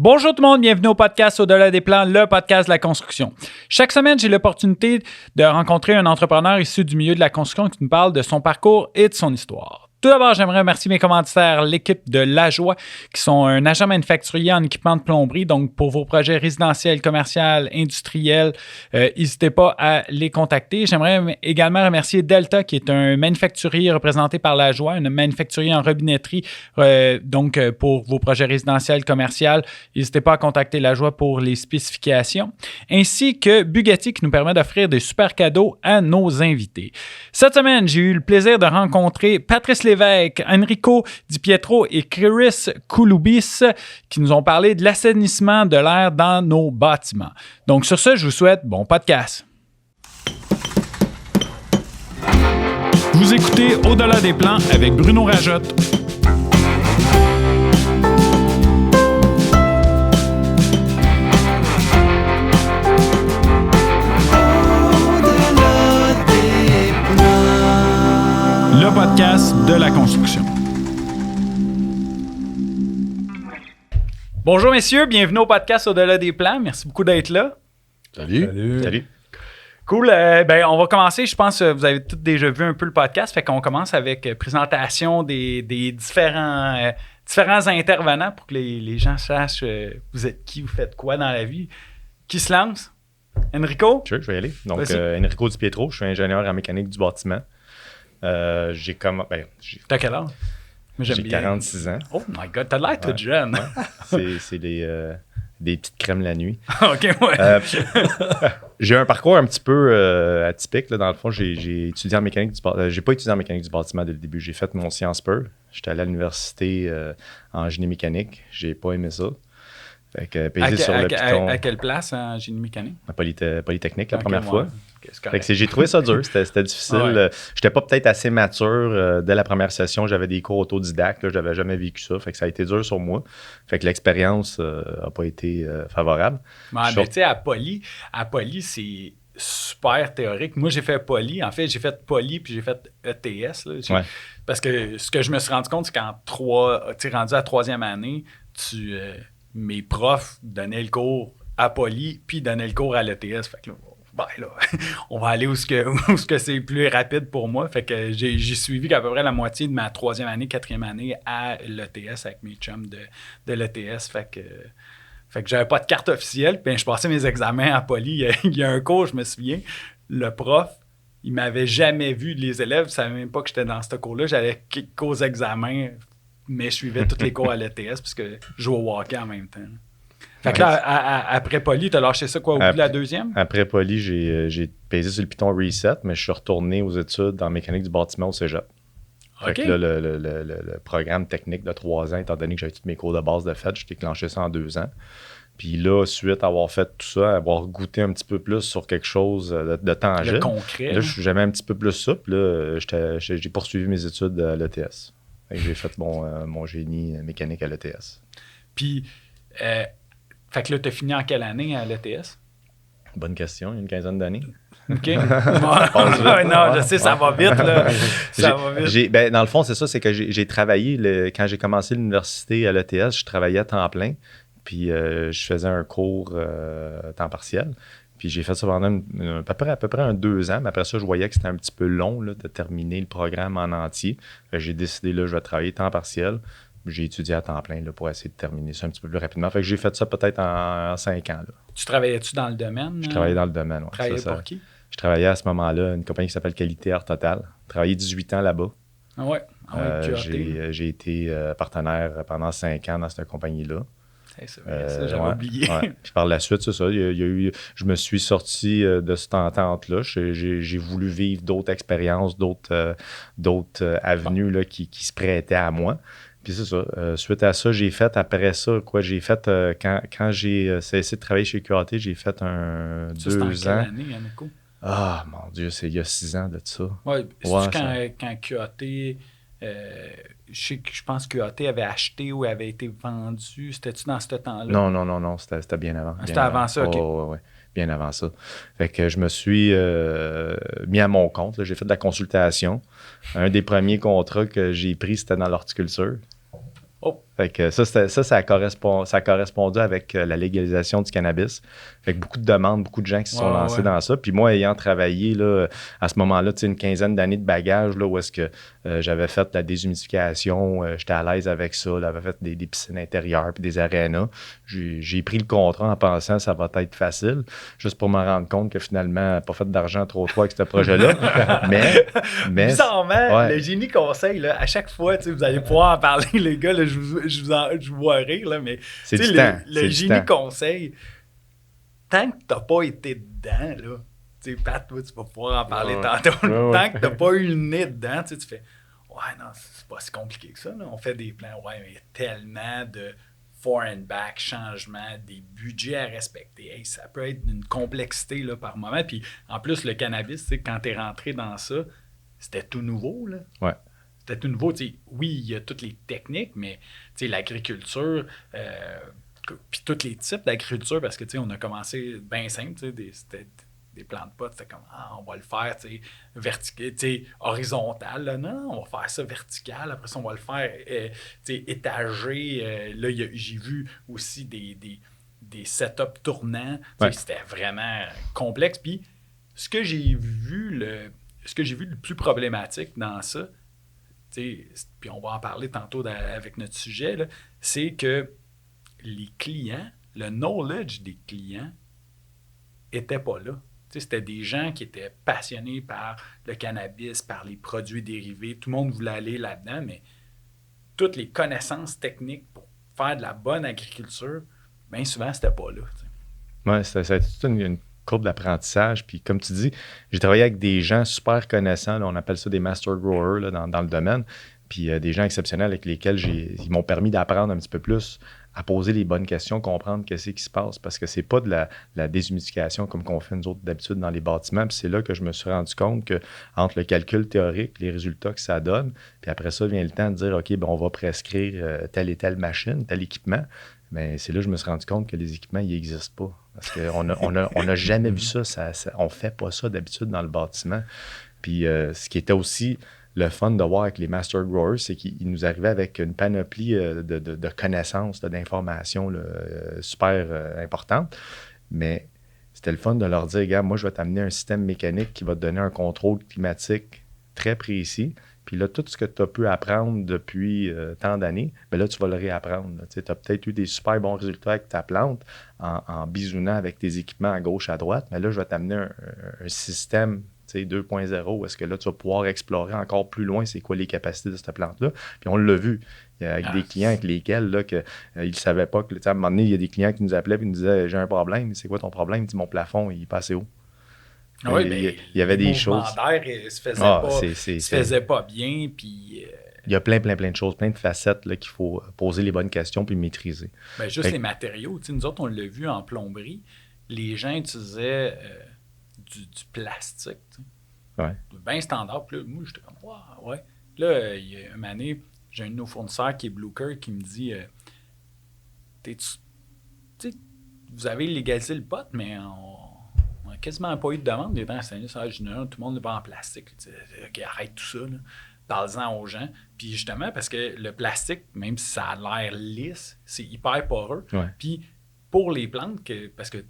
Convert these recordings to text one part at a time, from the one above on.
Bonjour tout le monde, bienvenue au podcast Au-delà des plans, le podcast de la construction. Chaque semaine, j'ai l'opportunité de rencontrer un entrepreneur issu du milieu de la construction qui nous parle de son parcours et de son histoire. Tout d'abord, j'aimerais remercier mes commanditaires, l'équipe de La Joie, qui sont un agent manufacturier en équipement de plomberie. Donc, pour vos projets résidentiels, commerciaux, industriels, n'hésitez pas à les contacter. J'aimerais également remercier Delta, qui est un manufacturier représenté par La Joie, un manufacturier en robinetterie. Donc, pour vos projets résidentiels, commerciaux, n'hésitez pas à contacter La Joie pour les spécifications. Ainsi que Bugatti, qui nous permet d'offrir des super cadeaux à nos invités. Cette semaine, j'ai eu le plaisir de rencontrer Patrice Lévesque, Enrico Di Pietro et Chris Kouloubis qui nous ont parlé de l'assainissement de l'air dans nos bâtiments. Donc sur ce, je vous souhaite bon podcast. Vous écoutez Au-delà des plans avec Bruno Rajotte. Le podcast de la construction. Bonjour messieurs, bienvenue au podcast Au-delà des plans. Merci beaucoup d'être là. Salut. Cool. On va commencer. Je pense que vous avez tous déjà vu un peu le podcast. Fait qu'on commence avec présentation des différents intervenants pour que les gens sachent vous êtes qui, vous faites quoi dans la vie. Qui se lance? Enrico? Je vais y aller. Donc, Enrico Di Pietro, je suis ingénieur en mécanique du bâtiment. T'as quel âge? J'ai 46 ans. Oh my God, t'as l'air tout jeune. Ouais. C'est des petites crèmes la nuit. OK, ouais. J'ai un parcours un petit peu atypique. Là. Dans le fond, j'ai étudié en mécanique du bâtiment. J'ai pas étudié en mécanique du bâtiment dès le début. J'ai fait mon Sciences Po. J'étais allé à l'université en génie mécanique. J'ai pas aimé ça. Fait que pesé sur le piton. À quelle place en génie mécanique? À Polytechnique, la première fois. Fait que j'ai trouvé ça dur, c'était difficile. Ouais. J'étais pas peut-être assez mature. Dès la première session, j'avais des cours autodidactes. Là, j'avais jamais vécu ça. Fait que ça a été dur sur moi. Fait que l'expérience n'a pas été favorable. Mais tu sais, à Poly, c'est super théorique. Moi, j'ai fait Poly. En fait, j'ai fait Poly puis j'ai fait ETS. Là. Ouais. Parce que ce que je me suis rendu compte, c'est qu'en rendu à la troisième année, mes profs donnaient le cours à Poly puis donnaient le cours à l'ETS. Fait que là, on va aller où ce que c'est plus rapide pour moi. Fait que j'ai suivi qu'à peu près la moitié de ma troisième année, quatrième année à l'ETS avec mes chums de l'ETS. Fait que j'avais pas de carte officielle. Puis je passais mes examens à Poly. Il y a un cours, je me souviens, le prof, il m'avait jamais vu. Les élèves ne savaient même pas que j'étais dans ce cours-là. J'allais qu'aux examens, mais je suivais tous les cours à l'ETS puisque je jouais au hockey en même temps. Fait que là, après Poly, t'as lâché ça quoi au bout de la deuxième? Après Poly, j'ai pesé sur le piton reset, mais je suis retourné aux études en mécanique du bâtiment au cégep. Fait que là, le programme technique de 3 ans, étant donné que j'avais tous mes cours de base de fait, j'ai déclenché ça en 2 ans. Puis là, suite à avoir fait tout ça, avoir goûté un petit peu plus sur quelque chose de tangible. Le concret. Là, j'aimais un petit peu plus ça. Puis là, j'ai poursuivi mes études à l'ETS. J'ai fait mon génie mécanique à l'ETS. Puis... fait que là, t'as fini en quelle année à l'ETS? Bonne question, il y a une quinzaine d'années. OK. Non, je sais, ça va vite, là. Ça va vite. Dans le fond, c'est ça, c'est que j'ai travaillé, quand j'ai commencé l'université à l'ETS, je travaillais à temps plein, puis je faisais un cours temps partiel. Puis j'ai fait ça pendant à peu près 2 ans, mais après ça, je voyais que c'était un petit peu long là, de terminer le programme en entier. J'ai décidé, là, je vais travailler temps partiel. J'ai étudié à temps plein là, pour essayer de terminer ça un petit peu plus rapidement. Fait que j'ai fait ça peut-être en 5 ans. Là. Tu travaillais-tu dans le domaine? Je travaillais dans le domaine, oui. Tu travaillais pour qui? Je travaillais à ce moment-là une compagnie qui s'appelle Qualité Air Total. J'ai travaillé 18 ans là-bas. Ah ouais? J'ai été partenaire pendant 5 ans dans cette compagnie-là. C'est vrai, ça, j'avais oublié. Ouais. Puis par la suite, c'est ça. Je me suis sorti de cette entente-là. J'ai voulu vivre d'autres expériences, d'autres avenues là, qui se prêtaient à moi. Puis c'est ça. Suite à ça, j'ai fait après ça, j'ai fait quand j'ai cessé de travailler chez QAT, j'ai fait 2 ans. C'était en quelle année, Yannico? Ah, mon Dieu, c'est il y a 6 ans de ça. Ouais, c'est quand QAT, je pense que QAT avait acheté ou avait été vendu. C'était-tu dans ce temps-là? Non, c'était bien avant. C'était avant ça, OK. Oui. Bien avant ça. Fait que je me suis mis à mon compte. Là. J'ai fait de la consultation. Un des premiers contrats que j'ai pris, c'était dans l'horticulture. Oh! Fait que ça a correspondu avec la légalisation du cannabis. Fait que beaucoup de demandes, beaucoup de gens qui se sont lancés dans ça. Puis moi, ayant travaillé là, à ce moment-là, une quinzaine d'années de bagages, là, où est-ce que j'avais fait la déshumidification, j'étais à l'aise avec ça, j'avais fait des piscines intérieures puis des arénas. J'ai pris le contrat en pensant que ça va être facile, juste pour me rendre compte que finalement, pas fait d'argent trop avec ce projet-là. mais bizarrement, le génie conseil, là, à chaque fois, vous allez pouvoir en parler, les gars, là, je vous vois rire, là, mais le génie conseil, tant que t'as pas été dedans, là, tu sais, Pat, toi, tu vas pouvoir en parler tantôt, tant que t'as pas eu le nez dedans, tu fais ouais, non, c'est pas si compliqué que ça, là. On fait des plans, ouais, mais il y a tellement de foreign back, changements, des budgets à respecter. Hey, ça peut être une complexité là, par moment. Puis en plus, le cannabis, quand tu es rentré dans ça, c'était tout nouveau. Là. Ouais. C'était tout nouveau. Oui, il y a toutes les techniques, mais l'agriculture, puis tous les types d'agriculture, parce que on a commencé bien simple. C'était des plants de potes, c'était comme on va le faire vertical, horizontal. Là. Non, on va faire ça vertical. Après ça, on va le faire étagé. Là, j'ai vu aussi des setups tournants. Ouais. C'était vraiment complexe. Puis ce que j'ai vu le plus problématique dans ça, puis on va en parler tantôt avec notre sujet, là, c'est que les clients, le knowledge des clients n'était pas là. C'était des gens qui étaient passionnés par le cannabis, par les produits dérivés. Tout le monde voulait aller là-dedans, mais toutes les connaissances techniques pour faire de la bonne agriculture, bien souvent, c'était pas là. Oui, c'est toute une courbe d'apprentissage. Puis comme tu dis, j'ai travaillé avec des gens super connaissants. Là, on appelle ça des master growers là, dans le domaine. Puis des gens exceptionnels avec lesquels ils m'ont permis d'apprendre un petit peu plus à poser les bonnes questions, comprendre qu'est-ce qui se passe. Parce que c'est pas de la déshumidification comme qu'on fait nous autres d'habitude dans les bâtiments. Puis c'est là que je me suis rendu compte que entre le calcul théorique, les résultats que ça donne, puis après ça vient le temps de dire, OK, ben, on va prescrire telle et telle machine, tel équipement. Mais c'est là que je me suis rendu compte que les équipements, ils n'existent pas. Parce qu'on n'a jamais vu ça, on ne fait pas ça d'habitude dans le bâtiment. Puis ce qui était aussi le fun de voir avec les Master Growers, c'est qu'ils nous arrivaient avec une panoplie de connaissances, d'informations super importantes. Mais c'était le fun de leur dire, regarde, moi, je vais t'amener un système mécanique qui va te donner un contrôle climatique très précis. Puis là, tout ce que tu as pu apprendre depuis tant d'années, bien là, tu vas le réapprendre. Tu as peut-être eu des super bons résultats avec ta plante en bisounant avec tes équipements à gauche, à droite. Mais là, je vais t'amener un système 2.0 où est-ce que là, tu vas pouvoir explorer encore plus loin c'est quoi les capacités de cette plante-là. Puis on l'a vu avec des clients avec lesquels là, ils ne savaient pas que, à un moment donné, il y a des clients qui nous appelaient et nous disaient « J'ai un problème. C'est quoi ton problème? » Il dit « Mon plafond, il est pas assez haut. » Oui, il y avait des choses. D'air se faisait pas bien. Puis, il y a plein de choses, plein de facettes là, qu'il faut poser les bonnes questions puis maîtriser. Bien, juste les matériaux. Nous autres, on l'a vu en plomberie. Les gens utilisaient du plastique. Ouais. Bien standard. Puis là, moi, j'étais comme, wow, ouais. Là, il y a une année, j'ai un de nos fournisseurs qui est Bluker qui me dit vous avez légalisé le pot, mais on n'a quasiment pas eu de demande des temps à Saint-Louis. Tout le monde va en plastique. OK, arrête tout ça. Parle-en aux gens. Puis justement, parce que le plastique, même si ça a l'air lisse, c'est hyper poreux. Ouais. Puis pour les plantes, parce que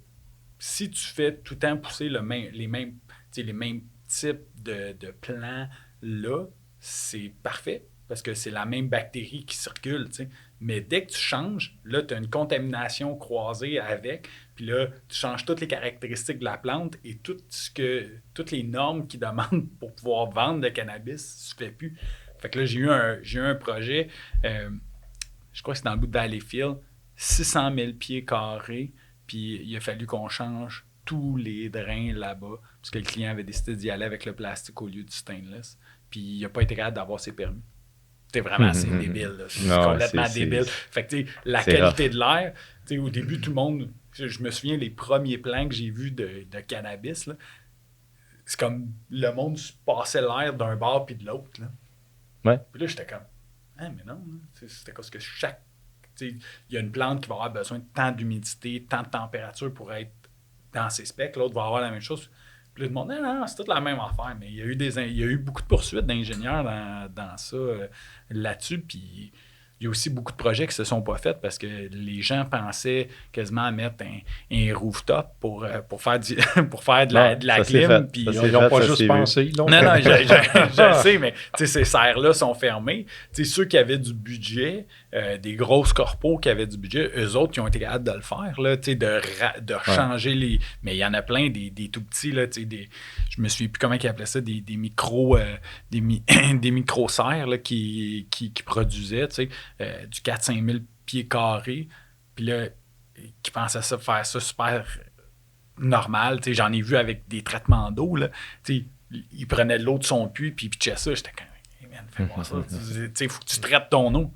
si tu fais tout le temps pousser les mêmes types de plants là, c'est parfait parce que c'est la même bactérie qui circule. T'sais. Mais dès que tu changes, là, tu as une contamination croisée avec, puis là, tu changes toutes les caractéristiques de la plante et toutes les normes qu'ils demandent pour pouvoir vendre le cannabis se fait plus. Fait que là, j'ai eu un projet, je crois que c'est dans le bout de Valleyfield, 600 000 pieds carrés, puis il a fallu qu'on change tous les drains là-bas, parce que le client avait décidé d'y aller avec le plastique au lieu du stainless, puis il n'a pas été capable d'avoir ses permis. C'est vraiment, c'est débile. C'est complètement débile. Fait que, la qualité de l'air, au début, tout le monde... Je me souviens, les premiers plans que j'ai vus de cannabis, là, c'est comme le monde se passait l'air d'un bord puis de l'autre. Là. Ouais. Puis là, j'étais comme... Ah, mais non. C'était parce que il y a une plante qui va avoir besoin de tant d'humidité, tant de température pour être dans ses specs. L'autre va avoir la même chose. Puis le monde, non, c'est toute la même affaire. Mais il y a eu beaucoup de poursuites d'ingénieurs dans ça, là-dessus. Puis il y a aussi beaucoup de projets qui ne se sont pas faits parce que les gens pensaient quasiment à mettre un rooftop pour faire, pour faire de la clim. Puis ils n'ont pas juste pensé. Non, je sais, mais ces serres-là sont fermées. Ceux qui avaient du budget, des grosses corpos qui avaient du budget, eux autres, qui ont été capables de le faire, là, de changer les... Mais il y en a plein, des tout petits, là, je me souviens plus comment ils appelaient ça, des micros... des micro-serres là, qui produisaient du 4-5 000 pieds carrés. Puis là, qui pensaient faire ça super normal. J'en ai vu avec des traitements d'eau. Là, ils prenaient de l'eau de son puits puis ils pitchaient ça. J'étais comme, hey man, fais-moi ça. Il faut que tu traites ton eau.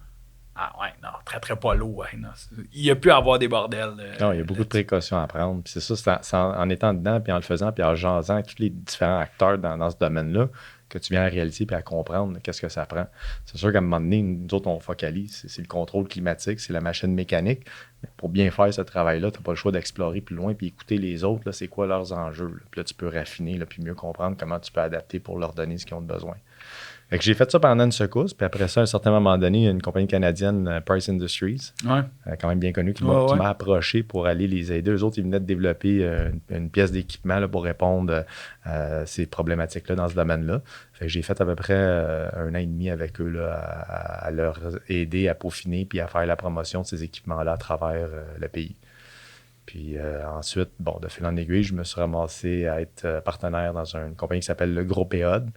Ah ouais, non, ne traiterais pas l'eau. Ouais, non. Il y a pu avoir des bordels. Non, il y a beaucoup de précautions à prendre. Puis c'est ça, c'est en étant dedans, puis en le faisant, puis en jasant avec tous les différents acteurs dans ce domaine-là, que tu viens à réaliser puis à comprendre qu'est-ce que ça prend. C'est sûr qu'à un moment donné, nous autres, on focalise. C'est le contrôle climatique, c'est la machine mécanique. Mais pour bien faire ce travail-là, tu n'as pas le choix d'explorer plus loin puis écouter les autres, là, c'est quoi leurs enjeux. Là. Puis là, tu peux raffiner là, puis mieux comprendre comment tu peux adapter pour leur donner ce qu'ils ont besoin. Fait que j'ai fait ça pendant une secousse, puis après ça, à un certain moment donné, il y a une compagnie canadienne, Price Industries, quand même bien connue, qui m'a approché pour aller les aider. Eux autres, ils venaient de développer une pièce d'équipement là, pour répondre à ces problématiques-là dans ce domaine-là. Fait que j'ai fait à peu près 1 an et demi avec eux là, à leur aider à peaufiner puis à faire la promotion de ces équipements-là à travers le pays. Puis ensuite, de fil en aiguille, je me suis ramassé à être partenaire dans une compagnie qui s'appelle le Groupe EOD.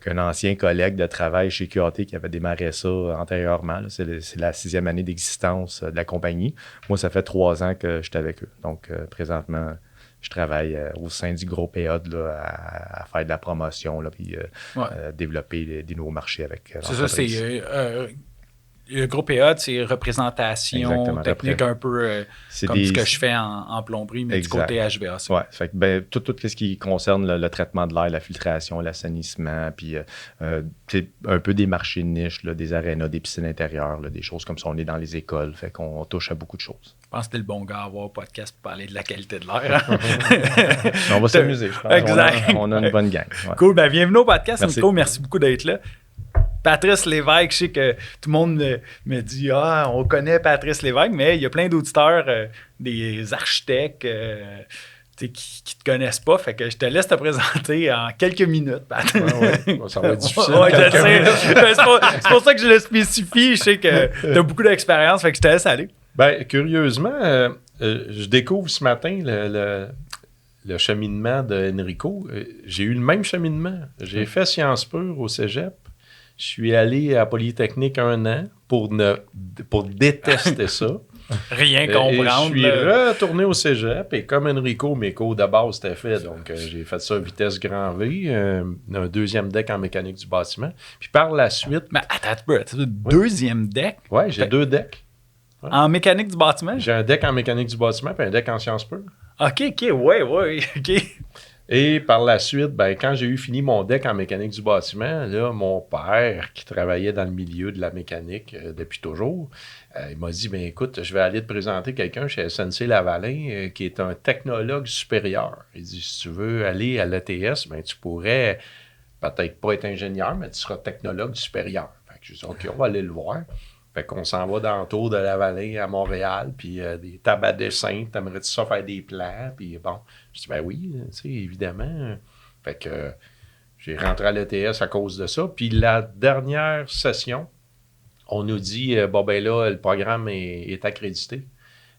Un ancien collègue de travail chez QAT qui avait démarré ça antérieurement. Là. C'est la 6e année d'existence de la compagnie. Moi, ça fait 3 ans que j'étais avec eux. Donc, présentement, je travaille au sein du groupe EOD là, à faire de la promotion là, puis développer des nouveaux marchés avec l'entreprise. C'est ça, le groupe EOD, c'est représentation technique un peu comme ce que je fais en plomberie, mais du côté HVAC. Oui, fait que tout ce qui concerne le traitement de l'air, la filtration, l'assainissement, puis un peu des marchés de niche, là, des arénas, des piscines intérieures, là, des choses comme ça. On est dans les écoles, fait qu'on touche à beaucoup de choses. Je pense que c'était le bon gars à avoir un podcast pour parler de la qualité de l'air. On va s'amuser, je pense. Exact. On a une bonne gang. Ouais. Cool, bienvenue au podcast, Nico. Merci beaucoup d'être là. Patrice Lévesque, je sais que tout le monde me dit « Ah, on connaît Patrice Lévesque », mais il y a plein d'auditeurs, des architectes qui ne te connaissent pas. Fait que je te laisse te présenter en quelques minutes, Pat. Ça va être difficile. C'est pour ça que je le spécifie. Je sais que tu as beaucoup d'expérience, fait que je te laisse aller. Curieusement, je découvre ce matin le cheminement d'Enrico. J'ai eu le même cheminement. J'ai fait Sciences Pures au cégep. Je suis allé à Polytechnique 1 an pour détester ça. Rien comprendre. Et je suis retourné au cégep et comme Enrico, mes cours de base étaient faits. Donc, j'ai fait ça vitesse grand V, un 2e deck en mécanique du bâtiment. Puis par la suite... Mais attends, 2e deck? Oui, j'ai 2 decks. Ouais. En mécanique du bâtiment? J'ai un deck en mécanique du bâtiment puis un deck en Sciences Pures. OK, OK. Et par la suite, quand j'ai eu fini mon deck en mécanique du bâtiment, là, mon père, qui travaillait dans le milieu de la mécanique depuis toujours, il m'a dit, écoute, je vais aller te présenter quelqu'un chez SNC-Lavalin qui est un technologue supérieur. Il dit, si tu veux aller à l'ETS, tu pourrais peut-être pas être ingénieur, mais tu seras technologue supérieur. Fait que je dis, OK, on va aller le voir. Fait qu'on s'en va dans le tour de Lavalin à Montréal, puis des tables à dessin, t'aimerais-tu ça faire des plans? Puis bon, je dis, oui, tu sais, évidemment. Fait que j'ai rentré à l'ETS à cause de ça. Puis la dernière session, on nous dit, là, le programme est accrédité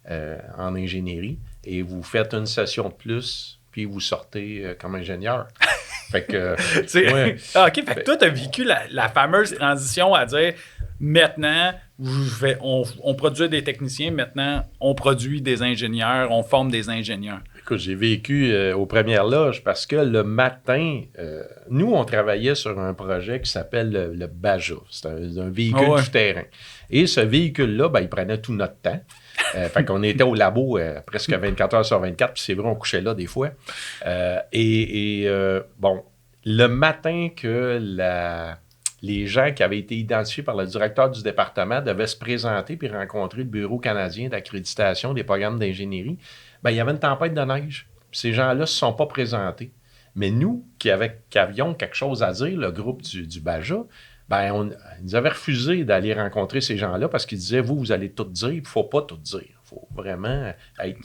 en ingénierie et vous faites une session de plus, puis vous sortez comme ingénieur. Fait que... OK, fait que toi, tu as vécu la fameuse transition à dire... Maintenant, on produit des techniciens. Maintenant, on produit des ingénieurs. On forme des ingénieurs. Écoute, j'ai vécu aux premières loges parce que le matin, nous, on travaillait sur un projet qui s'appelle le Baja. C'est un véhicule tout terrain. Et ce véhicule-là, il prenait tout notre temps. Fait qu'on était au labo presque 24 heures sur 24, puis c'est vrai, on couchait là des fois. Le matin que les gens qui avaient été identifiés par le directeur du département devaient se présenter puis rencontrer le Bureau canadien d'accréditation des programmes d'ingénierie, il y avait une tempête de neige. Puis ces gens-là ne se sont pas présentés. Mais nous, qui avions quelque chose à dire, le groupe du Baja, ils nous avaient refusé d'aller rencontrer ces gens-là parce qu'ils disaient, vous allez tout dire, il ne faut pas tout dire. Il faut vraiment être...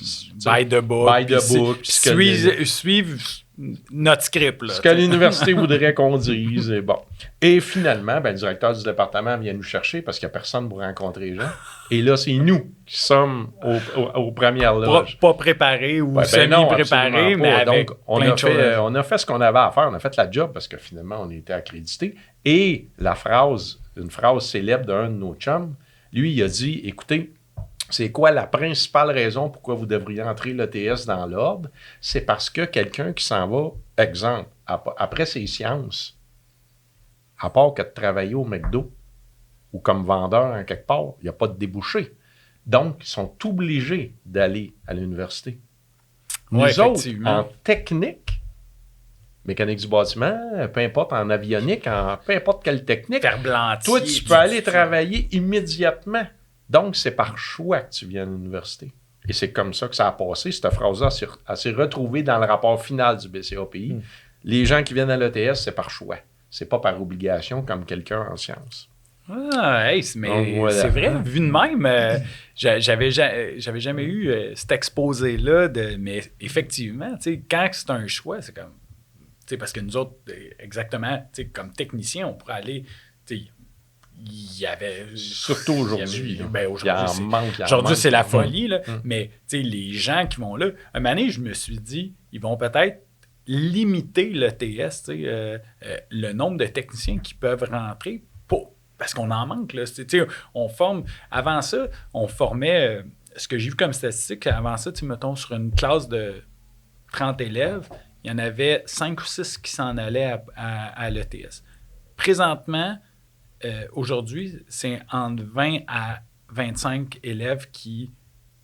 By the book. Suivre notre script. Là, ce que l'université voudrait qu'on dise. Et finalement, le directeur du département vient nous chercher parce qu'il n'y a personne pour rencontrer les gens. Et là, c'est nous qui sommes aux premières loges. Pas préparés ou semi-préparés, mais avec donc, on a fait ce qu'on avait à faire. On a fait la job parce que finalement, on était accrédités. Et une phrase célèbre d'un de nos chums, lui, il a dit, écoutez, c'est quoi la principale raison pourquoi vous devriez entrer l'ETS dans l'ordre? C'est parce que quelqu'un qui s'en va, exemple, après ses sciences, à part que de travailler au McDo ou comme vendeur en quelque part, il n'y a pas de débouché. Donc, ils sont obligés d'aller à l'université. Ouais, Nous autres, en technique, mécanique du bâtiment, peu importe en avionique, peu importe quelle technique, toi, tu peux aller travailler immédiatement. Donc, c'est par choix que tu viens à l'université. Et c'est comme ça que ça a passé. Cette phrase-là, elle s'est retrouvée dans le rapport final du BCAPI. Les gens qui viennent à l'ETS, c'est par choix. C'est pas par obligation comme quelqu'un en sciences. C'est vrai, vu de même, j'avais jamais eu cet exposé-là, mais effectivement, quand c'est un choix, c'est comme, parce que nous autres, exactement, comme techniciens, on pourrait aller, il y avait... Surtout aujourd'hui. Aujourd'hui, c'est la folie, là, mais les gens qui vont là, un moment donné, je me suis dit, ils vont peut-être limiter l'ETS, le nombre de techniciens qui peuvent rentrer parce qu'on en manque. Là. On forme... Avant ça, on formait... ce que j'ai vu comme statistique, avant ça, mettons, sur une classe de 30 élèves, il y en avait 5 ou 6 qui s'en allaient à l'ETS. Présentement, aujourd'hui, c'est entre 20 à 25 élèves qui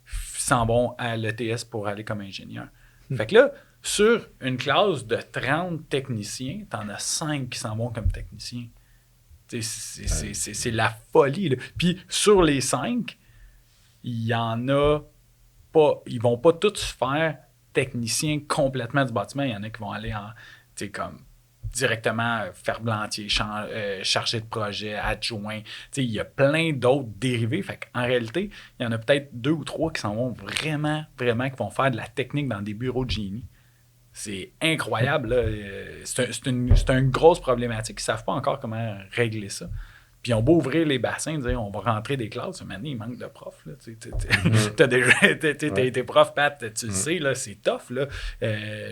s'en vont à l'ETS pour aller comme ingénieur. Fait que là, sur une classe de 30 techniciens, t'en as 5 qui s'en vont comme techniciens. C'est la folie. Là. Puis sur les 5, il y en a pas. Ils vont pas tous faire technicien complètement du bâtiment. Il y en a qui vont aller comme directement ferblantier, chargé de projet, adjoint. Il y a plein d'autres dérivés. Fait qu'en réalité, il y en a peut-être 2 ou 3 qui s'en vont vraiment, qui vont faire de la technique dans des bureaux de génie. C'est incroyable. Là. C'est une grosse problématique. Ils ne savent pas encore comment régler ça. Puis ils ont beau ouvrir les bassins, dire on va rentrer des classes. Maintenant, il manque de profs. T'as été prof, Pat, tu le sais, là, c'est tough là,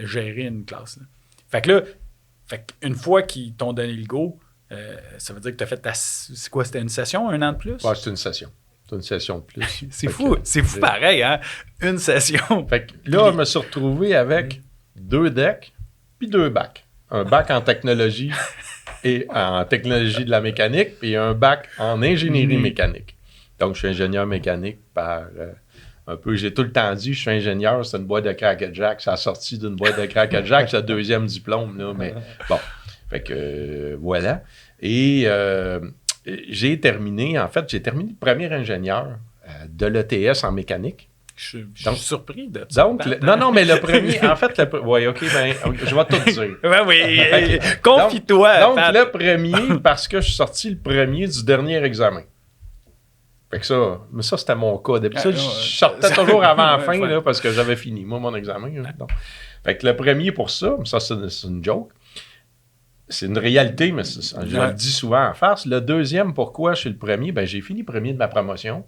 gérer une classe. Là. Fait que là, une fois qu'ils t'ont donné le go, ça veut dire que tu as fait c'est quoi, c'était une session, 1 an de plus? Ouais, c'est une session. C'est une session de plus. C'est fou pareil, hein? Une session. Fait que là, je me suis retrouvé avec 2 decks puis 2 bacs. Un bac en technologie et en technologie de la mécanique et un bac en ingénierie mécanique. Donc, je suis ingénieur mécanique par un peu, j'ai tout le temps dit, je suis ingénieur, c'est une boîte de Cracker Jack, ça a sorti d'une boîte de Cracker Jack, c'est le 2e diplôme, là, mais bon. Fait que, voilà. Et j'ai terminé le premier ingénieur de l'ETS en mécanique. Je suis surpris de ça. Donc, non, mais le premier, en fait, oui, OK, je vais tout dire. Oui, confie-toi. Donc, le premier, parce que je suis sorti le premier du dernier examen. Fait que ça, c'était mon cas. D'habitude, je sortais toujours avant la fin, là, parce que j'avais fini, moi, mon examen. Donc. Fait que le premier pour ça c'est une joke. C'est une réalité, mais je le dis souvent en face. Le deuxième, pourquoi je suis le premier? J'ai fini premier de ma promotion.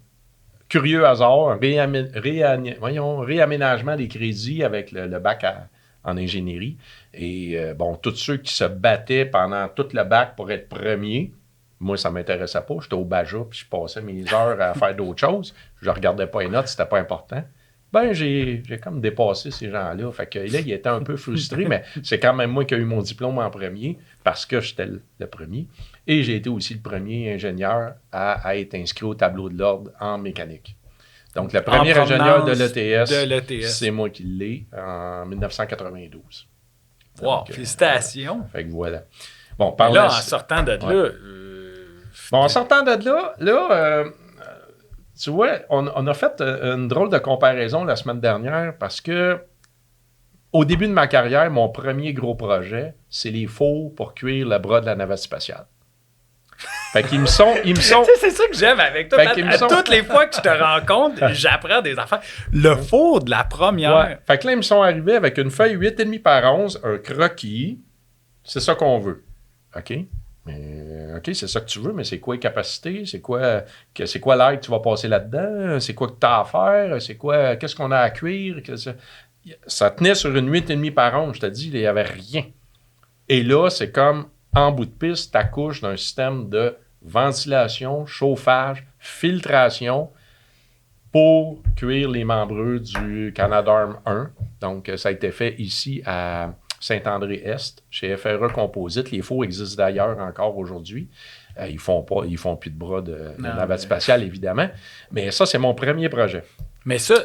Curieux hasard, réaménagement des crédits avec le bac en ingénierie. Et tous ceux qui se battaient pendant tout le bac pour être premier, moi, ça ne m'intéressait pas. J'étais au Baja, puis je passais mes heures à faire d'autres choses. Je ne regardais pas les notes, c'était pas important. J'ai comme dépassé ces gens-là. Fait que là, il était un peu frustré, mais c'est quand même moi qui ai eu mon diplôme en premier parce que j'étais le premier. Et j'ai été aussi le premier ingénieur à être inscrit au tableau de l'ordre en mécanique. Donc, le premier ingénieur de l'ETS, c'est moi qui l'ai en 1992. Wow, félicitations! Fait que voilà. En sortant de là... en sortant de là, tu vois, on a fait une drôle de comparaison la semaine dernière parce que au début de ma carrière, mon premier gros projet, c'est les fours pour cuire le bras de la navette spatiale. Fait qu'ils me sont... Tu sais, c'est ça que j'aime avec toi. Fait Pat. qu'ils me À sont- toutes les fois que je te rencontre, j'apprends des affaires. Le four de la première. Ouais. Fait que là, ils me sont arrivés avec une feuille 8,5 par 11, un croquis. C'est ça qu'on veut. OK? Mais, OK, c'est ça que tu veux, mais c'est quoi les capacités? C'est quoi l'air que tu vas passer là-dedans? C'est quoi que tu as à faire? Qu'est-ce qu'on a à cuire? Ça tenait sur une 8,5 par 11. Je te dis, il n'y avait rien. Et là, c'est comme, en bout de piste, tu accouches d'un système de ventilation, chauffage, filtration pour cuire les membreux du Canadarm 1. Donc, ça a été fait ici à Saint-André-Est, chez FRE Composite. Les fours existent d'ailleurs encore aujourd'hui. Ils font plus de bras de navette spatiale, évidemment. Mais ça, c'est mon premier projet. Mais ça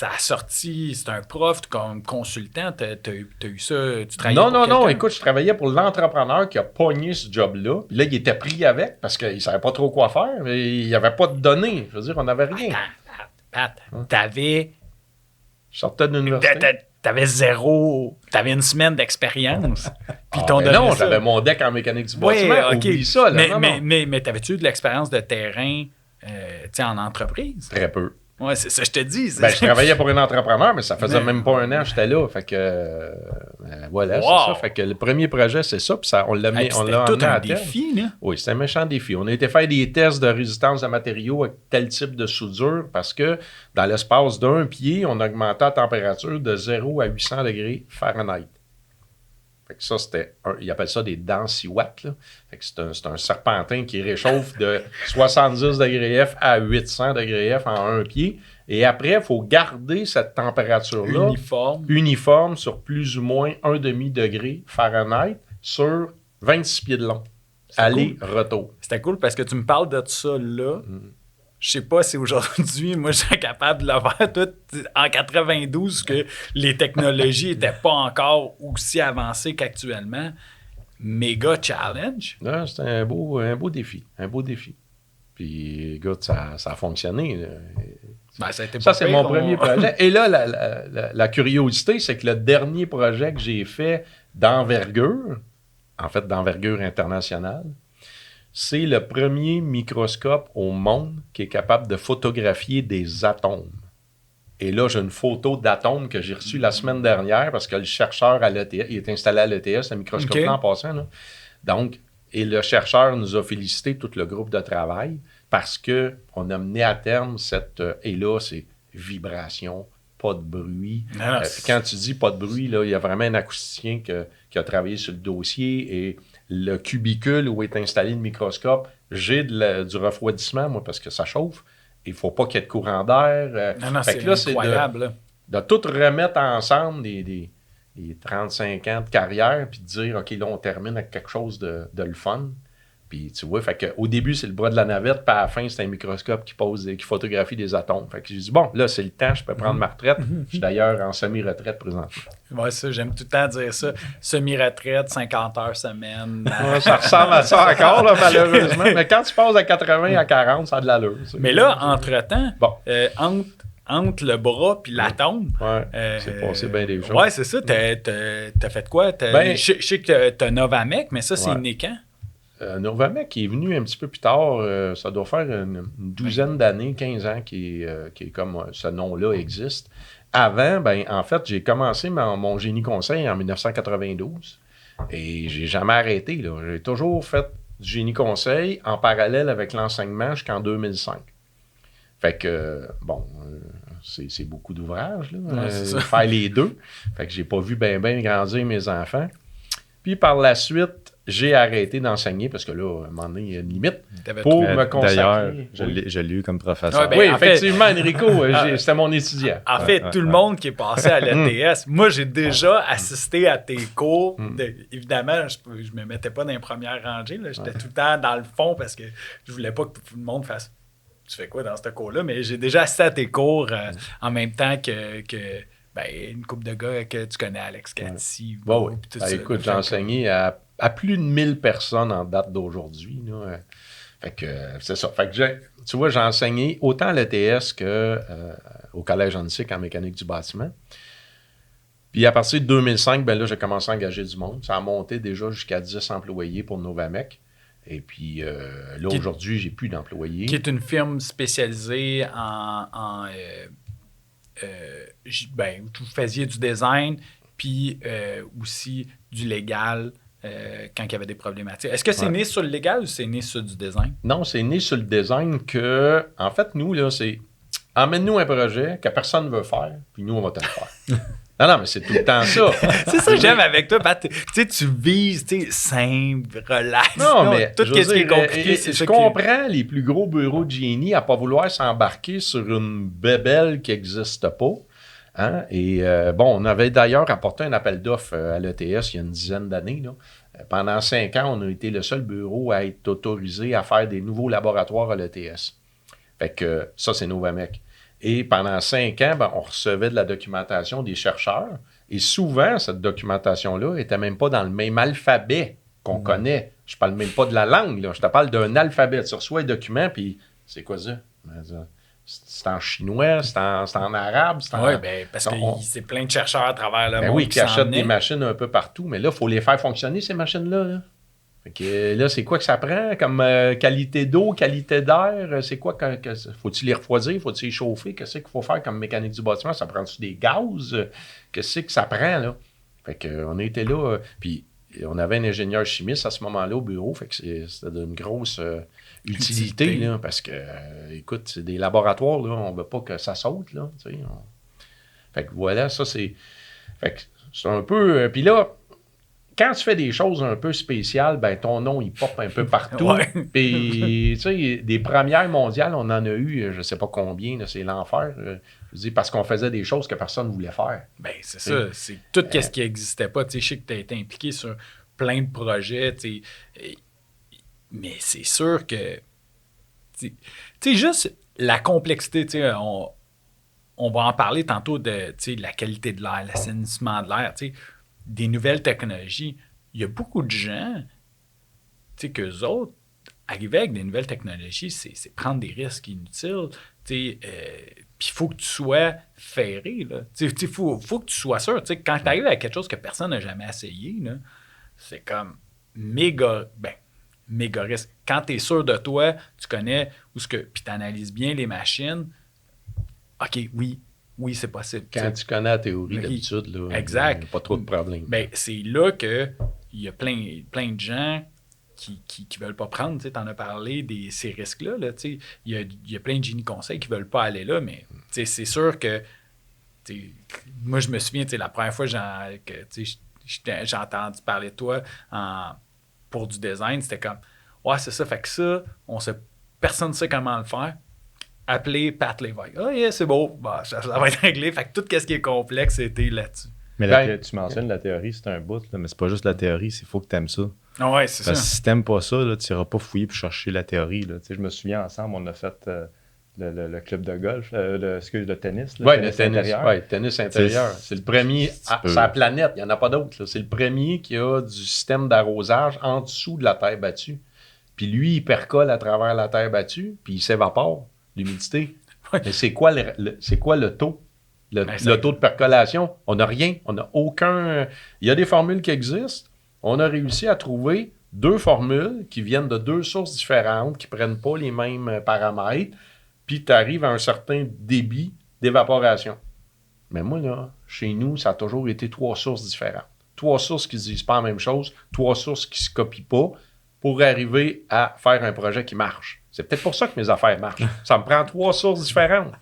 a sorti, c'est un prof comme consultant, t'as eu ça, tu travaillais pour Non, quelqu'un? écoute, je travaillais pour l'entrepreneur qui a pogné ce job-là. Puis là, il était pris avec parce qu'il ne savait pas trop quoi faire. Mais il n'y avait pas de données. Je veux dire, on n'avait rien. Pat, t'avais... Je sortais de l'université. T'avais une semaine d'expérience. Puis Non, j'avais mon deck en mécanique du bâtiment. Oui, OK. Oublie ça, là. Mais t'avais-tu eu de l'expérience de terrain en entreprise? Très peu. Ouais, c'est ça, je te dis. Je travaillais pour un entrepreneur, mais ça faisait même pas un an que j'étais là. Fait que, voilà, c'est ça. Fait que le premier projet, c'est ça. Puis on l'a mis, on l'a tout emmené un à terme. défi, là. Oui, c'était un méchant défi. On a été faire des tests de résistance de matériaux avec tel type de soudure parce que dans l'espace d'un pied, on augmentait la température de 0 à 800 degrés Fahrenheit. Fait que ça, ils appellent ça des densiwatts, là. Fait que c'est un serpentin qui réchauffe de 70 degrés F à 800 degrés F en un pied. Et après, il faut garder cette température-là uniforme sur plus ou moins 1,5 degré Fahrenheit sur 26 pieds de long. Aller-retour. C'était cool parce que tu me parles de ça là. Je sais pas si aujourd'hui, moi, je suis capable de le faire tout en 92, que les technologies n'étaient pas encore aussi avancées qu'actuellement. Méga challenge. Non, c'était un beau défi. Un beau défi. Puis, écoute, ça a fonctionné. Ça, c'est mon premier projet. Et là, la curiosité, c'est que le dernier projet que j'ai fait d'envergure, en fait, d'envergure internationale, c'est le premier microscope au monde qui est capable de photographier des atomes. Et là, j'ai une photo d'atomes que j'ai reçue la semaine dernière parce que le chercheur à l'ETS, il est installé à l'ETS, le microscope-là en passant. Là. Donc, et le chercheur nous a félicité, tout le groupe de travail, parce qu'on a mené à terme et là, c'est vibration, pas de bruit. Quand tu dis pas de bruit, là, il y a vraiment un acousticien qui a travaillé sur le dossier et le cubicule où est installé le microscope, j'ai du refroidissement, moi, parce que ça chauffe. Il ne faut pas qu'il y ait de courant d'air. C'est incroyable. C'est de tout remettre ensemble des 35 ans de carrière puis de dire, OK, là, on termine avec quelque chose de le fun. Puis, tu vois, fait qu'au début, c'est le bras de la navette, puis à la fin, c'est un microscope qui photographie des atomes. Fait que j'ai dit, bon, là, c'est le temps, je peux prendre ma retraite. Je suis d'ailleurs en semi-retraite présentement. Ouais, ça, j'aime tout le temps dire ça. Semi-retraite, 50 heures semaine. Ça ressemble à ça encore, là, malheureusement. Mais quand tu passes à 80 à 40, ça a de l'allure. Mais là, entre-temps, entre le bras puis l'atome. C'est passé bien des choses. Ouais, c'est ça. T'as fait quoi? Je sais que t'as Novamec, mais ça, c'est né quand? Novamec qui est venu un petit peu plus tard, ça doit faire une douzaine d'années, 15 ans qui est comme ce nom-là existe. Avant, en fait, j'ai commencé mon génie conseil en 1992 et j'ai jamais arrêté. Là. J'ai toujours fait du génie conseil en parallèle avec l'enseignement jusqu'en 2005. Fait que, c'est beaucoup d'ouvrages, là, faire les deux. Fait que j'ai pas vu bien grandir mes enfants. Puis par la suite, j'ai arrêté d'enseigner parce que là, à un moment donné, il y a une limite pour me consacrer. D'ailleurs, je l'ai eu comme professeur. Oui, effectivement, Enrico, c'était mon étudiant. En fait, tout le monde qui est passé à l'ETS, moi, j'ai déjà assisté à tes cours. Évidemment, je me mettais pas dans les premières rangées. J'étais tout le temps dans le fond parce que je voulais pas que tout le monde fasse « Tu fais quoi dans ce cours-là? » Mais j'ai déjà assisté à tes cours en même temps que une couple de gars que tu connais, Alex Cathy. Oui. Écoute, j'ai enseigné à plus de 1000 personnes en date d'aujourd'hui. Là. Fait que c'est ça. Fait que tu vois, j'ai enseigné autant à l'ETS qu'au Collège Onsic en mécanique du bâtiment. Puis à partir de 2005, là, j'ai commencé à engager du monde. Ça a monté déjà jusqu'à 10 employés pour Novamec. Et puis là, aujourd'hui, j'ai plus d'employés. Qui est une firme spécialisée vous faisiez du design, puis aussi du légal quand il y avait des problématiques. Est-ce que c'est né sur le légal ou c'est né sur du design? Non, c'est né sur le design que, en fait, nous, là, c'est emmène-nous un projet que personne ne veut faire, puis nous, on va te le faire. Non, mais c'est tout le temps ça. C'est ça que j'aime avec toi, Pat. Tu sais, tu vises, simple, relax. Non, mais tout ce qui est compliqué, c'est ça. Je comprends les plus gros bureaux de génie à pas vouloir s'embarquer sur une bébelle qui n'existe pas. Hein? Et on avait d'ailleurs apporté un appel d'offres à l'ETS il y a une dizaine d'années. Là. Pendant 5 ans, on a été le seul bureau à être autorisé à faire des nouveaux laboratoires à l'ETS. Fait que ça, c'est Novamec. Et pendant 5 ans, on recevait de la documentation des chercheurs. Et souvent, cette documentation-là n'était même pas dans le même alphabet qu'on connaît. Je ne parle même pas de la langue. Là. Je te parle d'un alphabet. Tu reçois un document, puis c'est quoi ça? C'est en chinois, c'est en arabe. Oui, parce que c'est plein de chercheurs à travers le monde. Oui, qui achètent des machines un peu partout. Mais là, il faut les faire fonctionner, ces machines-là. Là. Fait que là, c'est quoi que ça prend comme qualité d'eau, qualité d'air? C'est quoi? Faut-il les refroidir? Faut-il les chauffer? Qu'est-ce qu'il faut faire comme mécanique du bâtiment? Ça prend-tu des gaz? Qu'est-ce que ça prend, là? Fait qu'on était là, puis on avait un ingénieur chimiste à ce moment-là au bureau. Fait que c'était d'une grosse utilité, là, parce que, écoute, c'est des laboratoires, là, on veut pas que ça saute, là. Fait que voilà, ça, c'est... Fait que c'est un peu... puis là, quand tu fais des choses un peu spéciales, ton nom, il pop un peu partout. Puis, tu sais, des premières mondiales, on en a eu, je ne sais pas combien, là, c'est l'enfer. Je dis parce qu'on faisait des choses que personne ne voulait faire. C'est ça. C'est tout ce qui n'existait pas. Je sais que tu as été impliqué sur plein de projets, mais c'est sûr que, tu sais, juste la complexité, on va en parler tantôt de la qualité de l'air, l'assainissement de l'air, des nouvelles technologies. Il y a beaucoup de gens, qu'eux autres, arriver avec des nouvelles technologies, c'est prendre des risques inutiles. Puis il faut que tu sois ferré. Il faut que tu sois sûr. Quand tu arrives avec quelque chose que personne n'a jamais essayé, là, c'est comme méga risque. Quand tu es sûr de toi, tu connais puis tu analyses bien les machines, OK, oui, c'est possible. Quand tu connais la théorie, d'habitude, là, exact. Il n'y a pas trop de problèmes. C'est là qu'il y a plein de gens qui ne veulent pas prendre. Tu en as parlé ces risques-là. Là, il y a plein de génie conseils qui ne veulent pas aller là, mais c'est sûr que moi, je me souviens, la première fois que j'ai entendu parler de toi pour du design, c'était comme ouais, c'est ça, fait que ça, personne ne sait comment le faire. Appelez Pat Lévesque. Ah, yeah, c'est beau. Ça va être réglé. Fait que tout ce qui est complexe, c'était là-dessus. Mais tu mentionnes la théorie, c'est un bout, là, mais c'est pas juste la théorie, il faut que tu aimes ça. Ah ouais, c'est ça. Parce que si tu n'aimes pas ça, tu n'iras pas fouiller pour chercher la théorie. Là. Je me souviens, ensemble, on a fait le club de golf, le tennis. Oui, le tennis intérieur. C'est le premier sur la planète. Il n'y en a pas d'autres. Là. C'est le premier qui a du système d'arrosage en dessous de la terre battue. Puis lui, il percole à travers la terre battue, puis il s'évapore. L'humidité. Mais c'est quoi le taux? Le taux de percolation? On n'a rien. On n'a aucun... Il y a des formules qui existent. On a réussi à trouver 2 formules qui viennent de 2 sources différentes, qui ne prennent pas les mêmes paramètres, puis tu arrives à un certain débit d'évaporation. Mais moi, là, chez nous, ça a toujours été 3 sources différentes. 3 sources qui ne disent pas la même chose, 3 sources qui ne se copient pas pour arriver à faire un projet qui marche. C'est peut-être pour ça que mes affaires marchent. Ça me prend 3 sources différentes.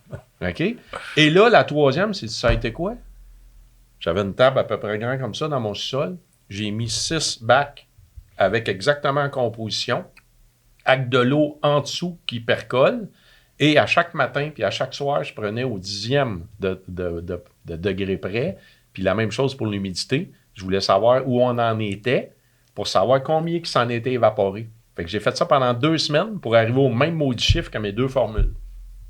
OK? Et là, la 3e, ça a été quoi? J'avais une table à peu près grande comme ça dans mon sous-sol. J'ai mis 6 bacs avec exactement en composition, avec de l'eau en dessous qui percole. Et à chaque matin puis à chaque soir, je prenais au 10e de degré près. Puis la même chose pour l'humidité. Je voulais savoir où on en était pour savoir combien qui s'en était évaporé. Fait que j'ai fait ça pendant 2 semaines pour arriver au même maudit chiffre que mes 2 formules.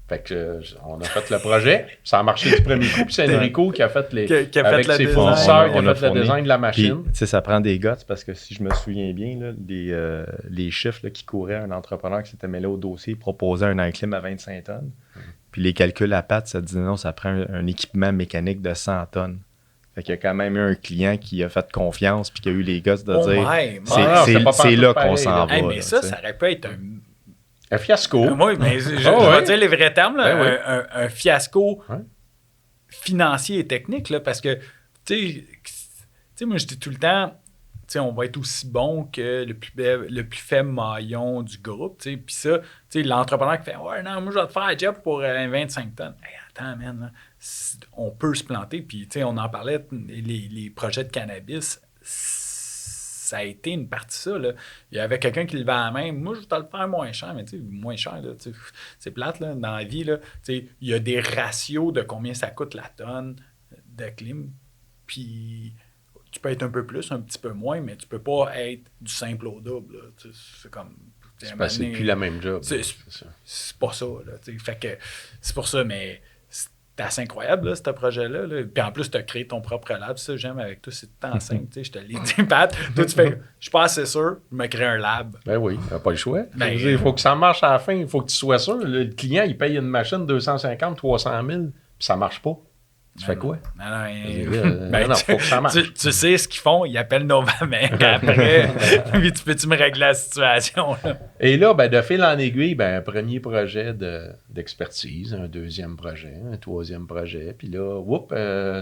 Fait que on a fait le projet, ça a marché du premier coup, puis c'est Enrico qui a fait avec ses fournisseurs, qui a fait le design de la machine. Puis, ça prend des guts parce que si je me souviens bien, là, les chiffres là, qui couraient à un entrepreneur qui s'était mêlé au dossier proposait un enclim à 25 tonnes. Puis les calculs à pattes, ça disait non, ça prend un équipement mécanique de 100 tonnes. Fait qu'il y a quand même eu un client qui a fait confiance puis qui a eu les gosses de Oh dire my, c'est là qu'on s'en va. Hey, mais là, ça, tu sais. ça aurait pu être Un fiasco. Oui, mais je ouais. vais dire les vrais termes, là, Ben un fiasco Ouais. financier et technique, là, parce que, tu sais, moi, je dis tout le temps, tu sais, on va être aussi bon que le plus faible maillon du groupe, tu sais, puis ça, tu sais, l'entrepreneur qui fait « Ouais, non, moi, je vais te faire un job pour 25 tonnes. Hey, » attends, man, là, on peut se planter, puis, tu sais, on en parlait, les projets de cannabis, ça a été une partie de ça, là. Il y avait quelqu'un qui levait la main. Moi, je vais te le faire moins cher, mais tu sais, moins cher, là, tu sais, c'est plate, là, dans la vie, là. Tu sais, il y a des ratios de combien ça coûte la tonne de clim, puis tu peux être un peu plus, un petit peu moins, mais tu peux pas être du simple au double, là. Tu sais, c'est comme... C'est plus la même job. C'est pas ça, là, tu sais. Fait que c'est pour ça, mais... C'est assez incroyable, là, ce projet-là. Là. Puis en plus, tu as créé ton propre lab. Ça, j'aime avec toi, c'est tout en simple. Je te l'ai dit, Pat. Toi, tu fais, je suis pas assez sûr, je me crée un lab. Ben oui, il n'y a pas le choix. Ben, il faut que ça marche à la fin. Il faut que tu sois sûr. Le client, il paye une machine 250, 300 000, puis ça marche pas. Tu fais quoi? Non, faut que ça marche. Tu sais ce qu'ils font, ils appellent Novamec après. Puis tu peux-tu me régler la situation? Là? Et là, ben, de fil en aiguille, ben, un premier projet d'expertise, un deuxième projet, un troisième projet. Puis là,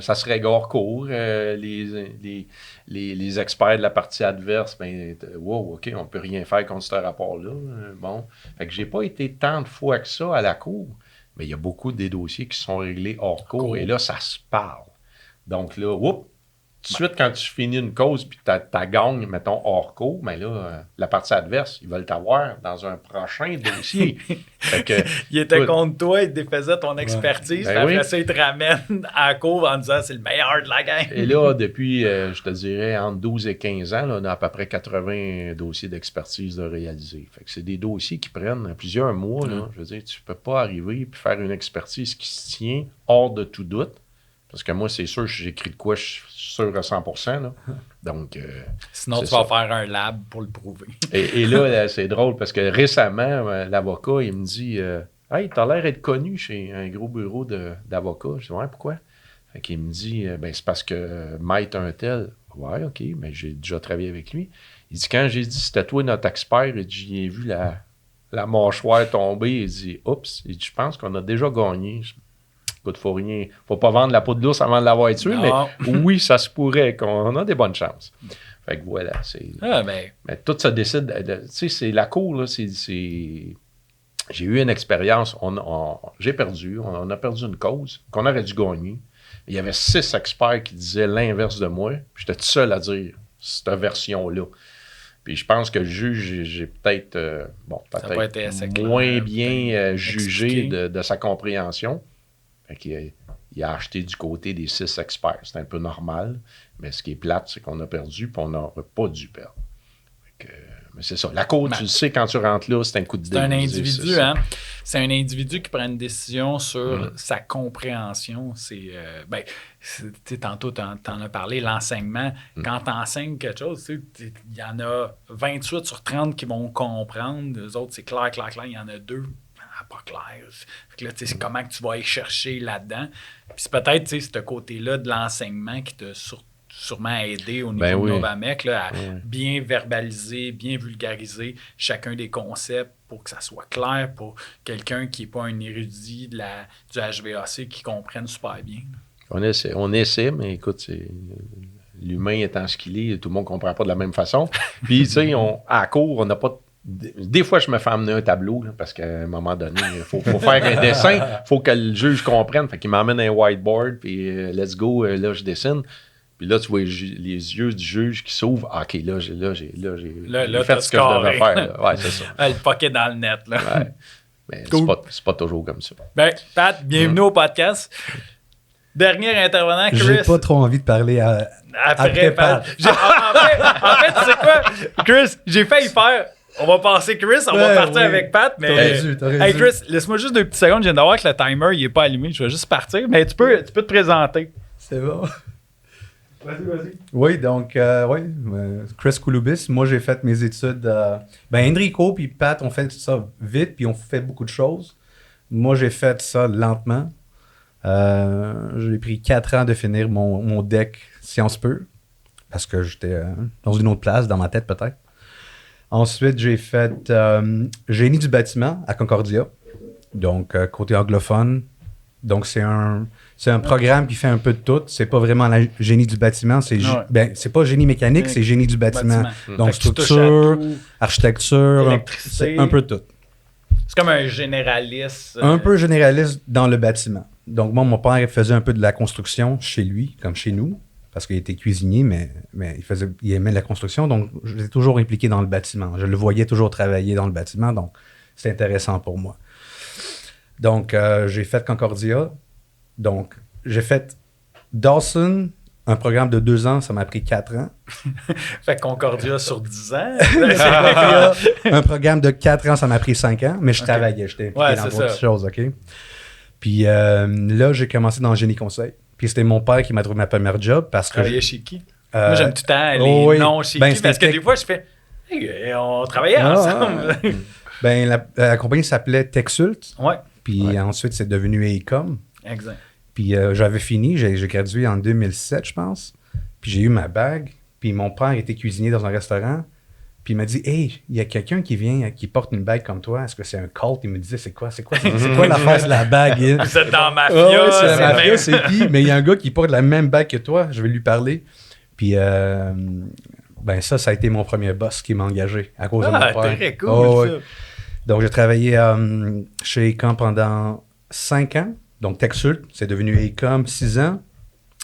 ça se règle hors cours. Les experts de la partie adverse, ben, OK, on peut rien faire contre ce rapport-là. Bon. Fait que j'ai pas été tant de fois que ça à la cour. Mais il y a beaucoup des dossiers qui sont réglés hors cours. Et là, ça se parle. Donc là, tout de suite, quand tu finis une cause puis tu gagnes, mettons, hors cours, mais là, la partie adverse, ils veulent t'avoir dans un prochain dossier. Fait que, il était contre toi, il défaisait ton expertise, ben puis après ça, il te ramène à la cour en disant c'est le meilleur de la gang. Et là, depuis, je te dirais, entre 12 et 15 ans, là, on a à peu près 80 dossiers d'expertise de réaliser. Fait que c'est des dossiers qui prennent plusieurs mois. Là. Je veux dire, tu peux pas arriver et faire une expertise qui se tient hors de tout doute. Parce que moi, c'est sûr, j'écris de quoi, je suis sûr à 100%. Là. Donc, sinon, tu vas faire un lab pour le prouver. et là, c'est drôle parce que récemment, l'avocat, il me dit Hey, t'as l'air d'être connu chez un gros bureau d'avocat. Je dis Ouais, pourquoi? Fait qu'il me dit c'est parce que Maître un tel. Ouais, OK, mais j'ai déjà travaillé avec lui. Il dit Quand j'ai dit c'était toi notre expert, j'ai vu la mâchoire tomber. Il dit Oups, il dit, je pense qu'on a déjà gagné. Faut pas vendre la peau de l'ours avant de l'avoir tué, mais oui, ça se pourrait qu'on a des bonnes chances. Fait que voilà, mais tout ça décide. Tu sais, c'est la cour, là, j'ai eu une expérience, j'ai perdu, on a perdu une cause qu'on aurait dû gagner. Il y avait 6 experts qui disaient l'inverse de moi, puis j'étais tout seul à dire cette version-là. Puis je pense que le juge, j'ai peut-être moins bien jugé de sa compréhension. Fait qu'il il a acheté du côté des 6 experts. C'est un peu normal, mais ce qui est plate, c'est qu'on a perdu, puis on n'aurait pas dû perdre. Mais c'est ça. La cour, tu le sais, quand tu rentres là, c'est un coup de dé. C'est un individu, hein? C'est un individu qui prend une décision sur sa compréhension. Tantôt, tu en as parlé, l'enseignement. Quand tu enseignes quelque chose, il y en a 28 sur 30 qui vont comprendre. Les autres, c'est clair. Il y en a 2. Pas clair. Fait que là, c'est comment que tu vas aller chercher là-dedans. Puis c'est peut-être ce côté-là de l'enseignement qui t'a sûrement aidé au niveau de Novamec là, à bien verbaliser, bien vulgariser chacun des concepts pour que ça soit clair pour quelqu'un qui n'est pas un érudit du HVAC qui comprenne super bien. On essaie, mais écoute, l'humain étant ce qu'il est, tout le monde ne comprend pas de la même façon. Puis, tu sais, à la cour, on n'a pas... Des fois, je me fais amener un tableau, là, parce qu'à un moment donné, il faut faire un dessin, il faut que le juge comprenne. Fait qu'il m'emmène un whiteboard, puis let's go, là, je dessine. Puis là, tu vois les yeux du juge qui s'ouvrent. Ah, OK, là, j'ai fait ce que je devais faire. Là. Ouais, c'est ça. Le pocket dans le net, là. Ouais. Mais c'est pas toujours comme ça. Ben, Pat, bienvenue au podcast. Dernier intervenant, Chris. J'ai pas trop envie de parler après Pat. En fait, tu sais quoi? Chris, j'ai failli faire... On va passer Chris, on va partir avec Pat, mais... T'aurais dû. Hey Chris, laisse-moi juste 2 petites secondes, je viens d'avoir que le timer, il est pas allumé, je vais juste partir, mais tu peux te présenter. C'est bon. Vas-y. Oui, donc, Chris Kouloubis, moi j'ai fait mes études... Enrico puis Pat ont fait ça vite, puis ont fait beaucoup de choses. Moi j'ai fait ça lentement. J'ai pris 4 ans de finir mon deck Sciences Peu, parce que j'étais dans une autre place, dans ma tête peut-être. Ensuite, j'ai fait génie du bâtiment à Concordia, donc côté anglophone. Donc, c'est un programme qui fait un peu de tout. C'est pas vraiment la génie du bâtiment. C'est pas génie mécanique, c'est génie du bâtiment. Donc, structure, architecture, électricité. c'est un peu de tout. C'est comme un généraliste. Un peu généraliste dans le bâtiment. Donc, moi, mon père faisait un peu de la construction chez lui, comme chez nous, parce qu'il était cuisinier, mais il aimait la construction. Donc, j'étais toujours impliqué dans le bâtiment. Je le voyais toujours travailler dans le bâtiment. Donc, c'est intéressant pour moi. Donc, j'ai fait Concordia. Donc, j'ai fait Dawson, un programme de 2 ans, ça m'a pris 4 ans. Fait Concordia sur 10 ans. Un programme de 4 ans, ça m'a pris 5 ans, mais je travaillais, j'étais impliqué dans d'autres choses, OK? Puis là, j'ai commencé dans le génie conseil. Puis c'était mon père qui m'a trouvé ma première job parce que... Travaillais chez qui? Moi, j'aime tout le temps les noms chez qui, parce que des fois, je fais... Hey, on travaillait ensemble. La compagnie s'appelait Techsult. Ouais. Puis ensuite, c'est devenu Ecom. Exact. Puis j'avais fini, j'ai gradué en 2007, je pense. Puis j'ai eu ma bague. Puis mon père était cuisinier dans un restaurant. Puis il m'a dit, hey, il y a quelqu'un qui vient, qui porte une bague comme toi. Est-ce que c'est un cult? Il me disait, c'est quoi l'affaire de la bague? Vous êtes dans la mafia. Ouais, c'est la mafia, c'est qui? Mais il y a un gars qui porte la même bague que toi. Je vais lui parler. Puis ça a été mon premier boss qui m'a engagé à cause de mon père. Très cool, ça. Donc, j'ai travaillé chez Ecom pendant 5 ans. Donc, TechSult, c'est devenu Ecom 6 ans.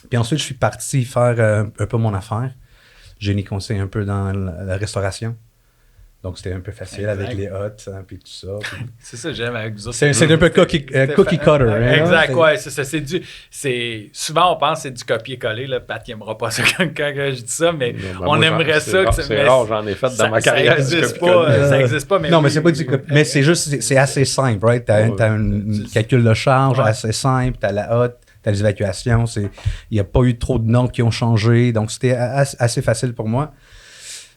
Puis ensuite, je suis parti faire un peu mon affaire. Génie conseil un peu dans la restauration. Donc, c'était un peu facile avec les hôtes, puis tout ça. Puis... C'est ça que j'aime avec vous autres. C'est un peu cookie cutter. Exact, ouais, c'est ça. Souvent, on pense que c'est du copier-coller. Là. Pat, il n'aimera pas ça quand je dis ça, mais on aimerait ça. C'est rare, j'en ai fait dans ma carrière. Ça n'existe pas. Mais non, mais c'est pas du copie. Mais c'est juste, c'est assez simple, right? T'as un calcul de charge assez simple, t'as la hotte, t'as les évacuations. Il n'y a pas eu trop de notes qui ont changé. Donc, c'était assez facile pour moi.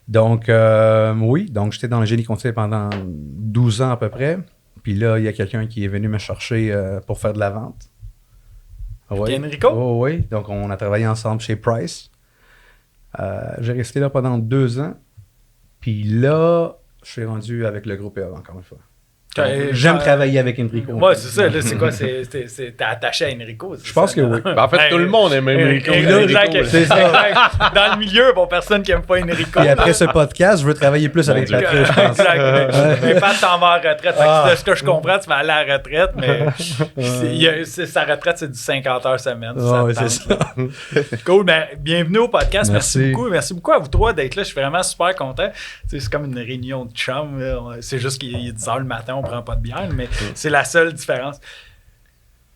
Donc, donc j'étais dans le génie conseil pendant 12 ans à peu près. Puis là, il y a quelqu'un qui est venu me chercher pour faire de la vente. Ouais. Enrico? Oui, donc on a travaillé ensemble chez Price. J'ai resté là pendant 2 ans. Puis là, je suis rendu avec le groupe EA encore une fois. J'aime travailler avec Enrico. Moi, c'est ça. Là, c'est quoi? T'es attaché à Enrico? Je pense que oui. En fait, tout le monde aime Enrico. C'est ça. Dans le milieu, personne qui n'aime pas Enrico. Et après ce podcast, je veux travailler plus avec Patrick, je pense. Exact. Mais Pat s'en va en retraite. De ce que je comprends, tu vas aller à la retraite, mais sa retraite, c'est du 50 heures semaine. Oui, c'est ça. Cool. Ben, bienvenue au podcast. Merci beaucoup. Merci beaucoup à vous trois d'être là. Je suis vraiment super content. C'est comme une réunion de chum. C'est juste qu'il est 10 h le matin. On prend pas de bière, mais c'est la seule différence.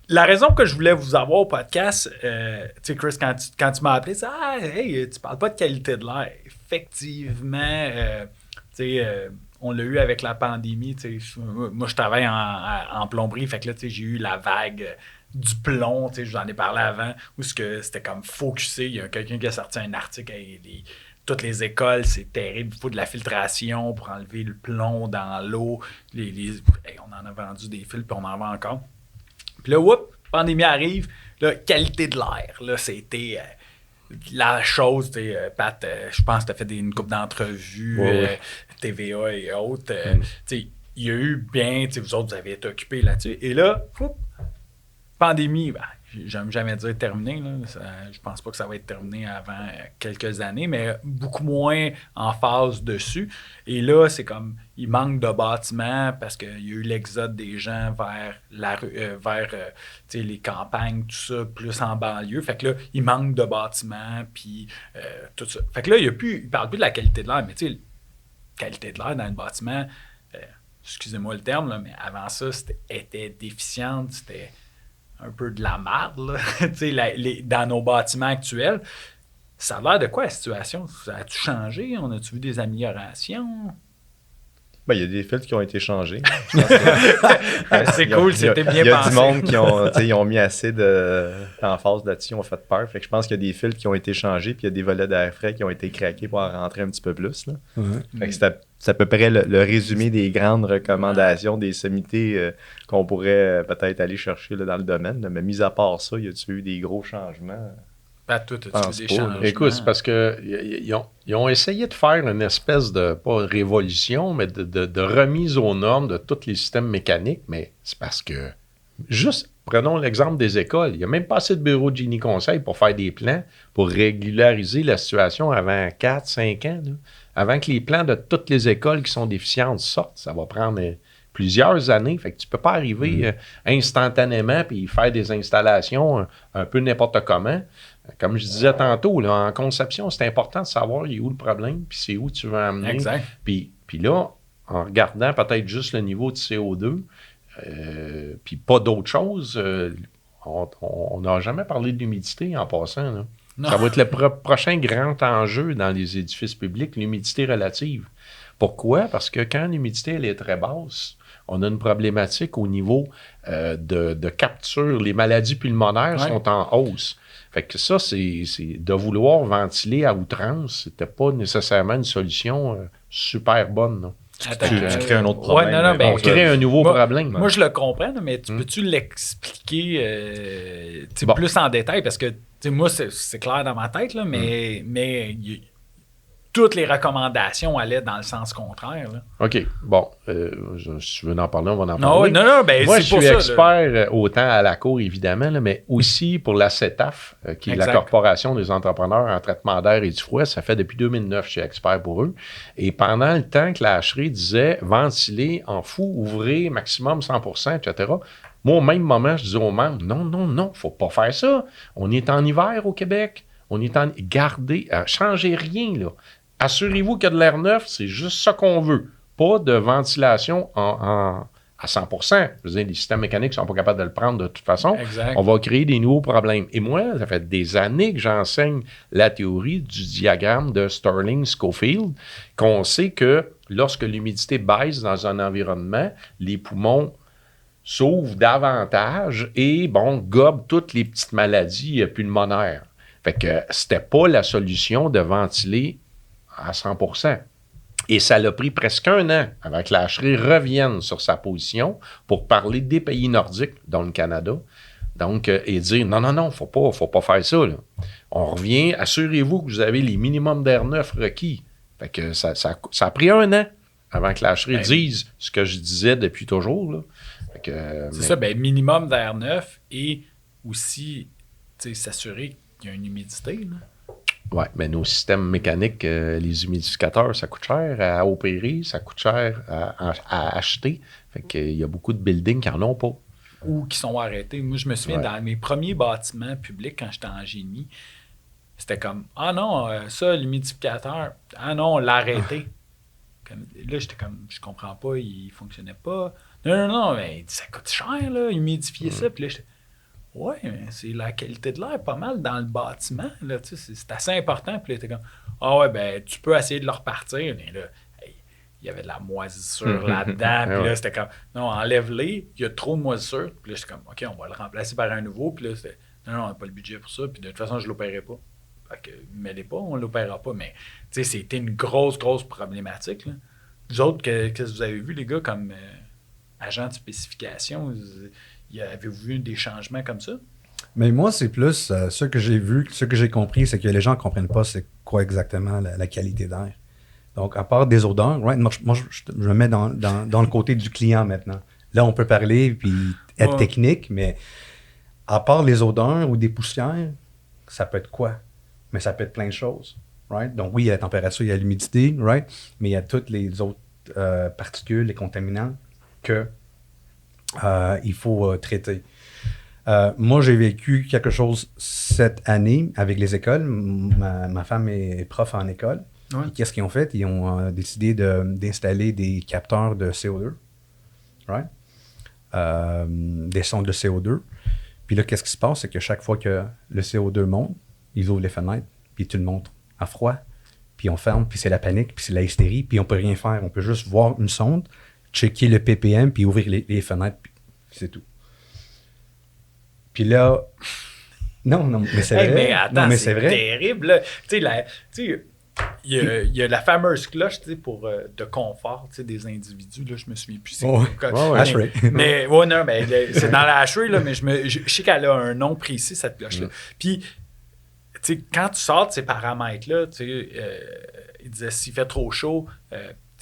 La raison que je voulais vous avoir au podcast, tu sais, Chris, quand tu m'as appelé, c'est hey, tu parles pas de qualité de l'air. Effectivement, on l'a eu avec la pandémie. Moi, je travaille en plomberie, fait que là, j'ai eu la vague du plomb, je vous en ai parlé avant, où c'était comme focusé. Il y a quelqu'un qui a sorti un article toutes les écoles, c'est terrible. Il faut de la filtration pour enlever le plomb dans l'eau. On en a vendu des fils, puis on en vend encore. Puis là, pandémie arrive. Là, qualité de l'air. Là, c'était la chose. Pat, je pense que tu as fait une couple d'entrevues, TVA et autres. Il y a eu bien, vous autres, vous avez été occupés là-dessus. Et là, pandémie, j'aime jamais dire terminé. Là. Je pense pas que ça va être terminé avant quelques années, mais beaucoup moins en phase dessus. Et là, c'est comme, il manque de bâtiments parce qu'il y a eu l'exode des gens vers les campagnes, tout ça, plus en banlieue. Fait que là, il manque de bâtiments, puis tout ça. Fait que là, il parle plus de la qualité de l'air, mais tu sais, qualité de l'air dans le bâtiment, excusez-moi le terme, là, mais avant ça, était déficiente, c'était un peu de la merde, dans nos bâtiments actuels. Ça a l'air de quoi la situation? Ça a-tu changé? On a-tu vu des améliorations? Ben, il y a des filtres qui ont été changés. Je pense que- C'est cool, c'était bien Il y a pensé. du monde qui ont, tu sais, ils ont mis assez d'emphase là-dessus, ils ont fait peur. Fait que je pense qu'il y a des filtres qui ont été changés, puis il y a des volets d'air frais qui ont été craqués pour en rentrer un petit peu plus. Là. Fait que c'est à peu près le résumé des grandes recommandations, des sommités qu'on pourrait peut-être aller chercher là, dans le domaine. Là. Mais mis à part ça, y a-tu eu des gros changements? Toi, as-tu pense des pas, là. changements? Écoute, c'est parce que ils ont essayé de faire une espèce de, pas révolution, mais de remise aux normes de tous les systèmes mécaniques, mais c'est parce que, juste, prenons l'exemple des écoles, il n'y a même pas assez de bureaux de génie conseil pour faire des plans, pour régulariser la situation avant 4-5 ans, là. Avant que les plans de toutes les écoles qui sont déficientes sortent, ça va prendre plusieurs années, fait que tu peux pas arriver instantanément puis faire des installations un peu n'importe comment. Comme je disais tantôt, là, en conception, c'est important de savoir il est où le problème, puis c'est où tu veux amener. Exact. Puis là, en regardant peut-être juste le niveau de CO2, puis pas d'autre chose, on n'a jamais parlé de l'humidité en passant. Là. Ça va être le prochain grand enjeu dans les édifices publics, l'humidité relative. Pourquoi? Parce que quand l'humidité elle est très basse, on a une problématique au niveau de capture. Les maladies pulmonaires sont en hausse. Fait que ça, c'est de vouloir ventiler à outrance, c'était pas nécessairement une solution super bonne. Là. Attends, Tu crées un autre problème. Ouais, non, ben, On crée un nouveau problème. Moi, je le comprends, là, mais peux-tu l'expliquer plus en détail? Parce que moi, c'est clair dans ma tête, là, mais toutes les recommandations allaient dans le sens contraire. Là. OK. Bon. Si tu veux en parler, on va en parler. Non, ben, moi, c'est je suis pour ça, expert autant à la Cour, évidemment, là, mais aussi pour la CETAF, qui est la Corporation des entrepreneurs en traitement d'air et du froid. Ça fait depuis 2009 je suis expert pour eux. Et pendant le temps que la HRI disait ventiler en fou, ouvrez maximum 100%, etc., moi, au même moment, je disais aux membres, non, faut pas faire ça. On est en hiver au Québec. On est en... Gardez, changez rien, là. Assurez-vous qu'il y a de l'air neuf, c'est juste ça qu'on veut. Pas de ventilation à 100%. Je veux dire, les systèmes mécaniques ne sont pas capables de le prendre de toute façon. Exact. On va créer des nouveaux problèmes. Et moi, ça fait des années que j'enseigne la théorie du diagramme de Stirling-Schofield, qu'on sait que lorsque l'humidité baisse dans un environnement, les poumons s'ouvrent davantage et, gobent toutes les petites maladies pulmonaires. Fait que c'était pas la solution de ventiler à 100%. Et ça l'a pris presque un an avant que la HRI revienne sur sa position pour parler des pays nordiques, dont le Canada, donc, et dire non, faut pas faire ça. Là. On revient, assurez-vous que vous avez les minimums d'air neuf requis. Fait que ça a pris un an avant que la HRI dise ce que je disais depuis toujours. Là. Fait que, c'est ça, minimum d'air neuf et aussi s'assurer qu'il y a une humidité. Là. Oui, mais nos systèmes mécaniques, les humidificateurs, ça coûte cher à opérer, ça coûte cher à acheter. Fait qu'il y a beaucoup de buildings qui n'en ont pas. Ou qui sont arrêtés. Moi, je me souviens, dans mes premiers bâtiments publics, quand j'étais en génie, c'était comme « Ah non, ça, l'humidificateur, ah non, on l'a arrêté. » Là, j'étais comme « Je comprends pas, il fonctionnait pas. » Non, mais ça coûte cher, là, humidifier ça. Puis là, j'étais « Ouais, mais c'est la qualité de l'air pas mal dans le bâtiment. Là, c'est assez important. » Puis là, t'es comme « Ah ouais, tu peux essayer de le repartir. » Mais là, il y avait de la moisissure là-dedans. Puis là, c'était comme « Non, enlève-les. Il y a trop de moisissure. » Puis là, j'étais comme « OK, on va le remplacer par un nouveau. » Puis là, c'était « Non, on n'a pas le budget pour ça. Puis de toute façon, je ne l'opérerai pas. » Fait que, mêlez pas, on ne l'opérera pas. Mais, tu sais, c'était une grosse problématique. Là. Vous autres, qu'est-ce que vous avez vu, les gars, comme agent de spécification? Avez-vous vu des changements comme ça? Mais moi, c'est plus ce que j'ai vu, ce que j'ai compris, c'est que les gens ne comprennent pas c'est quoi exactement la qualité d'air. Donc, à part des odeurs, moi, je me mets dans le côté du client maintenant. Là, on peut parler puis être technique, mais à part les odeurs ou des poussières, ça peut être quoi? Mais ça peut être plein de choses. Right? Donc, oui, il y a la température, il y a l'humidité, right? Mais il y a toutes les autres particules, les contaminants que il faut traiter. Moi, j'ai vécu quelque chose cette année avec les écoles. Ma femme est prof en école. Ouais. Et qu'est-ce qu'ils ont fait? Ils ont décidé d'installer des capteurs de CO2. Right? Des sondes de CO2. Puis là, qu'est-ce qui se passe? C'est que chaque fois que le CO2 monte, ils ouvrent les fenêtres, puis tu le montres à froid. puis on ferme, puis c'est la panique, puis c'est la hystérie, puis on peut rien faire. On peut juste voir une sonde, checker le ppm, puis ouvrir les fenêtres, puis c'est tout. Puis là... Non, mais c'est vrai. Mais attends, non, mais c'est vrai. terrible. Là. Tu sais, il y a la fameuse cloche pour de confort des individus. Là, je me souviens plus. Ashray. Mais c'est dans la Ashray, là, mais je sais qu'elle a un nom précis, cette cloche-là. Puis, quand tu sors de ces paramètres-là, il disait s'il fait trop chaud,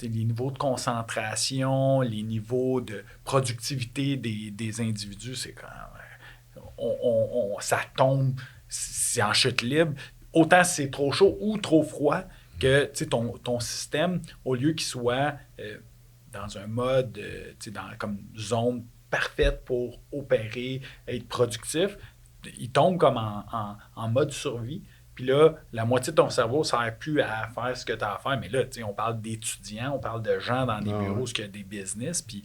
les niveaux de concentration, les niveaux de productivité des individus, c'est quand ça tombe, c'est en chute libre. Autant si c'est trop chaud ou trop froid que ton système, au lieu qu'il soit dans un mode, comme zone parfaite pour opérer, être productif, il tombe comme en mode survie. Puis là, la moitié de ton cerveau ne sert plus à faire ce que tu as à faire. Mais là, on parle d'étudiants, on parle de gens dans des bureaux, qui ont des business. Puis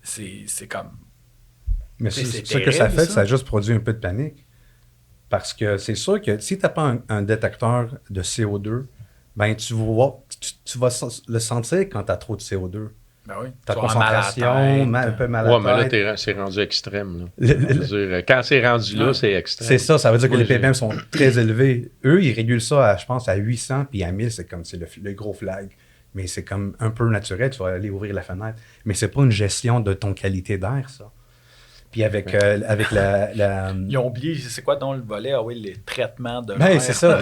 c'est comme... Mais ce que ça fait, ça a juste produit un peu de panique. Parce que c'est sûr que si tu n'as pas un détecteur de CO2, ben tu vas le sentir quand tu as trop de CO2. Ben oui. Ta concentration, un peu mal à la tête. Mais là, c'est rendu extrême. Là. Quand c'est rendu là, c'est extrême. C'est ça veut dire que les ppm sont très élevés. Eux, ils régulent ça, je pense, à 800, puis à 1000, c'est le gros flag. Mais c'est comme un peu naturel, tu vas aller ouvrir la fenêtre. Mais c'est pas une gestion de ton qualité d'air, ça. Puis avec la... Ils ont oublié, c'est quoi donc le volet? Ah oui, les traitements de l'air. Ben, c'est ça.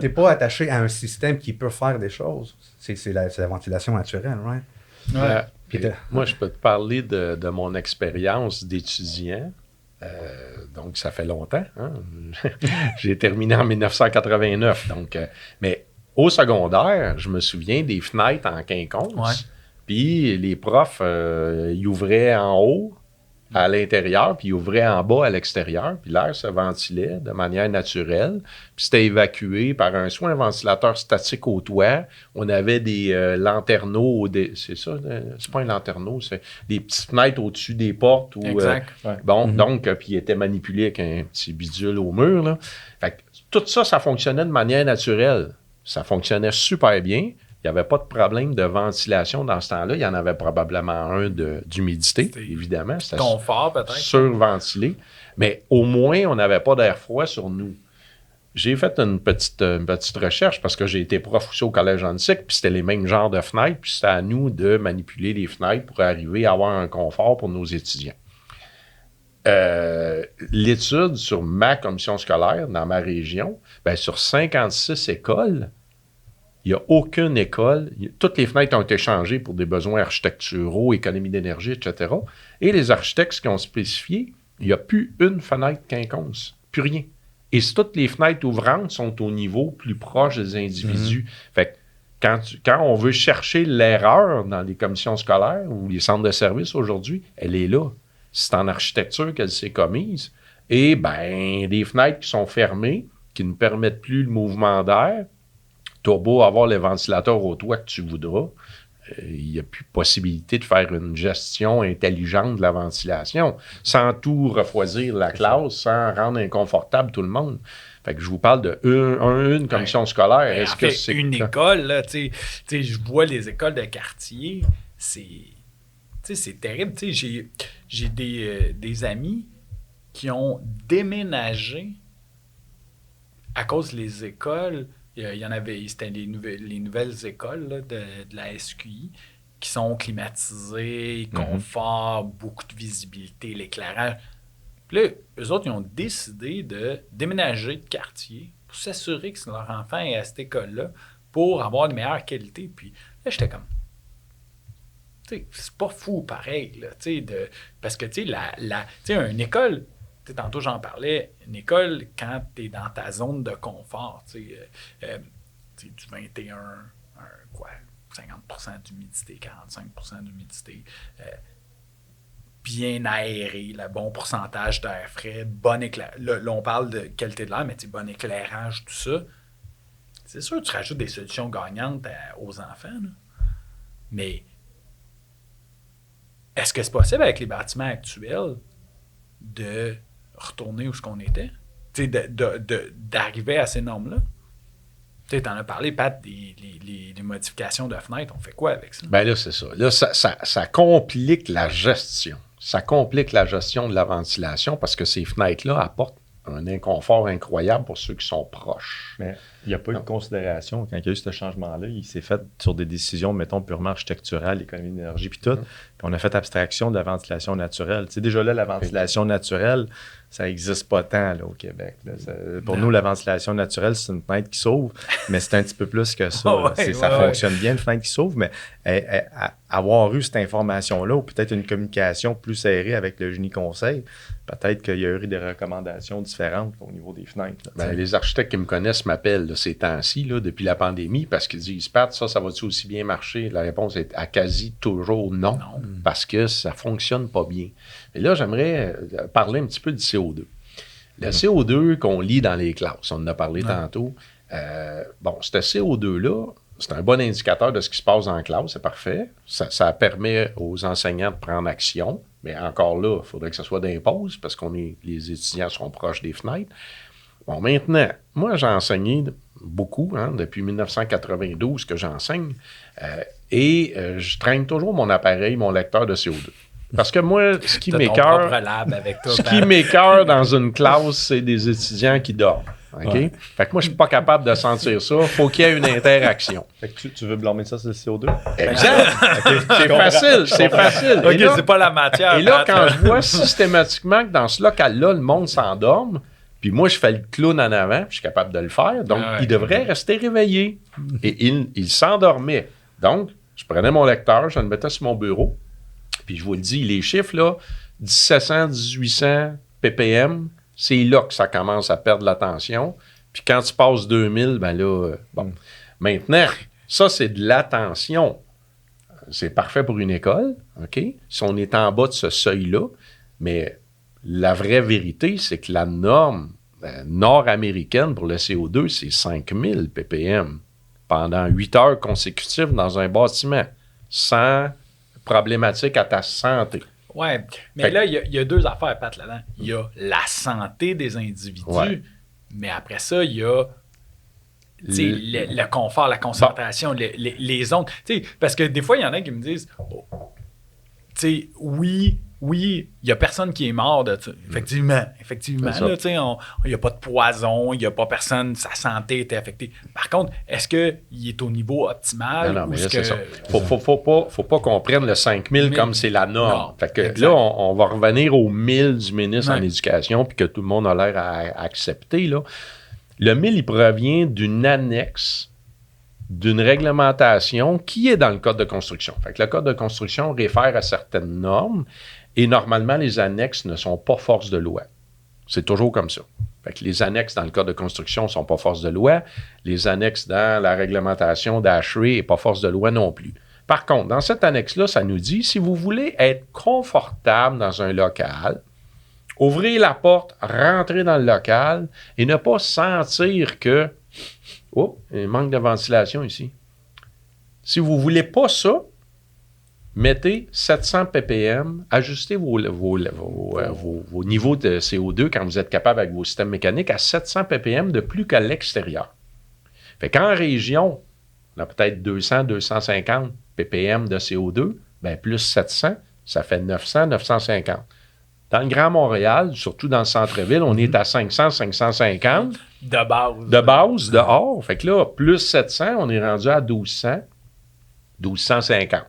T'es pas attaché à un système qui peut faire des choses. C'est la ventilation naturelle, right? Ouais. Moi, je peux te parler de mon expérience d'étudiant. Donc, ça fait longtemps. Hein? J'ai terminé en 1989. Donc, mais au secondaire, je me souviens des fenêtres en quinconce. Ouais. Puis les profs, ils ouvraient en haut, à l'intérieur, puis ils ouvraient en bas à l'extérieur, puis l'air se ventilait de manière naturelle, puis c'était évacué par soit un ventilateur statique au toit, on avait des lanterneaux, c'est ça, c'est pas un lanterneau, c'est des petites fenêtres au-dessus des portes. Exact. Donc, puis il était manipulé avec un petit bidule au mur, là. Fait que tout ça, ça fonctionnait de manière naturelle. Ça fonctionnait super bien. Il n'y avait pas de problème de ventilation dans ce temps-là. Il y en avait probablement un d'humidité, évidemment. C'était confort, peut-être. Surventilé. Mais au moins, on n'avait pas d'air froid sur nous. J'ai fait une petite recherche parce que j'ai été prof aussi au Collège Antique, puis c'était les mêmes genres de fenêtres, puis c'était à nous de manipuler les fenêtres pour arriver à avoir un confort pour nos étudiants. L'étude sur ma commission scolaire dans ma région, sur 56 écoles, il n'y a aucune école, toutes les fenêtres ont été changées pour des besoins architecturaux, économie d'énergie, etc. Et les architectes qui ont spécifié, il n'y a plus une fenêtre quinconce, plus rien. Et toutes les fenêtres ouvrantes sont au niveau plus proche des individus. Fait que quand on veut chercher l'erreur dans les commissions scolaires ou les centres de services aujourd'hui, elle est là. C'est en architecture qu'elle s'est commise. Et des fenêtres qui sont fermées, qui ne permettent plus le mouvement d'air, t'as beau avoir les ventilateurs au toit que tu voudras, il n'y a plus possibilité de faire une gestion intelligente de la ventilation sans tout refroidir la classe, sans rendre inconfortable tout le monde. Fait que je vous parle de une commission scolaire. Est-ce que c'est une école, là, tu sais, je vois les écoles de quartier, c'est terrible. Tu sais, j'ai des amis qui ont déménagé à cause des écoles. Il y en avait, c'était les nouvelles écoles là, de la SQI qui sont climatisées, confort, beaucoup de visibilité, l'éclairage. Puis là, eux autres, ils ont décidé de déménager de quartier pour s'assurer que leur enfant est à cette école-là pour avoir de meilleures qualités. Puis là, j'étais comme... Tu sais, c'est pas fou pareil, là, parce que, tu sais, une école... Tantôt, j'en parlais, une école, quand tu es dans ta zone de confort, du 21, 50% d'humidité, 45% d'humidité, bien aéré, le bon pourcentage d'air frais, bon éclairage. Là, on parle de qualité de l'air, mais bon éclairage, tout ça. C'est sûr que tu rajoutes des solutions gagnantes aux enfants, là. Mais est-ce que c'est possible avec les bâtiments actuels de retourner où ce qu'on était? D'arriver à ces normes-là? Tu sais, t'en as parlé, Pat, des modifications de fenêtres. On fait quoi avec ça? Ben là, c'est ça. Là, ça complique la gestion. Ça complique la gestion de la ventilation parce que ces fenêtres-là apportent un inconfort incroyable pour ceux qui sont proches. Mais il n'y a pas eu de considération quand il y a eu ce changement-là. Il s'est fait sur des décisions, mettons, purement architecturales, économie d'énergie, puis tout. Puis on a fait abstraction de la ventilation naturelle. Tu sais, déjà là, la ventilation naturelle, ça n'existe pas tant là, au Québec. Là. Pour nous, la ventilation naturelle, c'est une fenêtre qui s'ouvre, mais c'est un petit peu plus que ça. Ça fonctionne bien, une fenêtre qui s'ouvre, mais avoir eu cette information-là, ou peut-être une communication plus serrée avec le génie conseil, peut-être qu'il y a eu des recommandations différentes au niveau des fenêtres. Là, les architectes qui me connaissent m'appellent là, ces temps-ci, là, depuis la pandémie, parce qu'ils disent « Pat, ça va-tu aussi bien marcher? » La réponse est à quasi toujours non, parce que ça ne fonctionne pas bien. Et là, j'aimerais parler un petit peu du CO2. Le CO2 qu'on lit dans les classes, on en a parlé tantôt. Ce CO2-là, c'est un bon indicateur de ce qui se passe en classe, c'est parfait. Ça permet aux enseignants de prendre action. Mais encore là, il faudrait que ce soit d'impose parce les étudiants sont proches des fenêtres. Bon, maintenant, moi, j'ai enseigné beaucoup, depuis 1992 que j'enseigne, et je traîne toujours mon appareil, mon lecteur de CO2. Parce que moi, ce qui m'écoeure dans une classe, c'est des étudiants qui dorment. OK? Ouais. Fait que moi, je suis pas capable de sentir ça. Faut qu'il y ait une interaction. Fait que tu veux blâmer ça sur le CO2? Exact. C'est facile. OK, là, c'est pas la matière. Et là, quand je vois systématiquement que dans ce local-là, le monde s'endorme, puis moi, je fais le clown en avant, puis je suis capable de le faire, donc il devrait rester réveillé. Et il s'endormait. Donc, je prenais mon lecteur, je le mettais sur mon bureau, puis je vous le dis, les chiffres, là, 1700, 1800 ppm, c'est là que ça commence à perdre l'attention. Puis quand tu passes 2000, ben là, bon. Maintenant, ça, c'est de l'attention. C'est parfait pour une école, OK? Si on est en bas de ce seuil-là, mais la vraie vérité, c'est que la norme nord-américaine pour le CO2, c'est 5000 ppm pendant 8 heures consécutives dans un bâtiment, sans problématique à ta santé. Oui, mais là, il y a deux affaires, Pat, là-dedans. Il y a la santé des individus, mais après ça, il y a le confort, la concentration, les ondes. Parce que des fois, il y en a qui me disent oui, il n'y a personne qui est mort de ça. Effectivement. Il n'y a pas de poison, il n'y a pas personne, sa santé était affectée. Par contre, est-ce qu'il est au niveau optimal? Non, mais c'est ça. Faut pas qu'on prenne le 5000 comme c'est la norme. Non, fait que là, on va revenir au 1000 du ministre en éducation, puis que tout le monde a l'air à accepter. Là. Le 1000, il provient d'une annexe d'une réglementation qui est dans le Code de construction. Fait que le Code de construction réfère à certaines normes et normalement, les annexes ne sont pas force de loi. C'est toujours comme ça. Fait que les annexes dans le Code de construction ne sont pas force de loi. Les annexes dans la réglementation d'ASHRAE n'est pas force de loi non plus. Par contre, dans cette annexe-là, ça nous dit, si vous voulez être confortable dans un local, ouvrez la porte, rentrez dans le local et ne pas sentir que il manque de ventilation ici. Si vous ne voulez pas ça, mettez 700 ppm, ajustez vos niveaux de CO2 quand vous êtes capable avec vos systèmes mécaniques à 700 ppm de plus qu'à l'extérieur. Fait qu'en région, on a peut-être 200, 250 ppm de CO2, bien plus 700, ça fait 900, 950. Dans le Grand Montréal, surtout dans le centre-ville, on est à 500, 550. De base. De base, dehors. Fait que là, plus 700, on est rendu à 1200, 1250.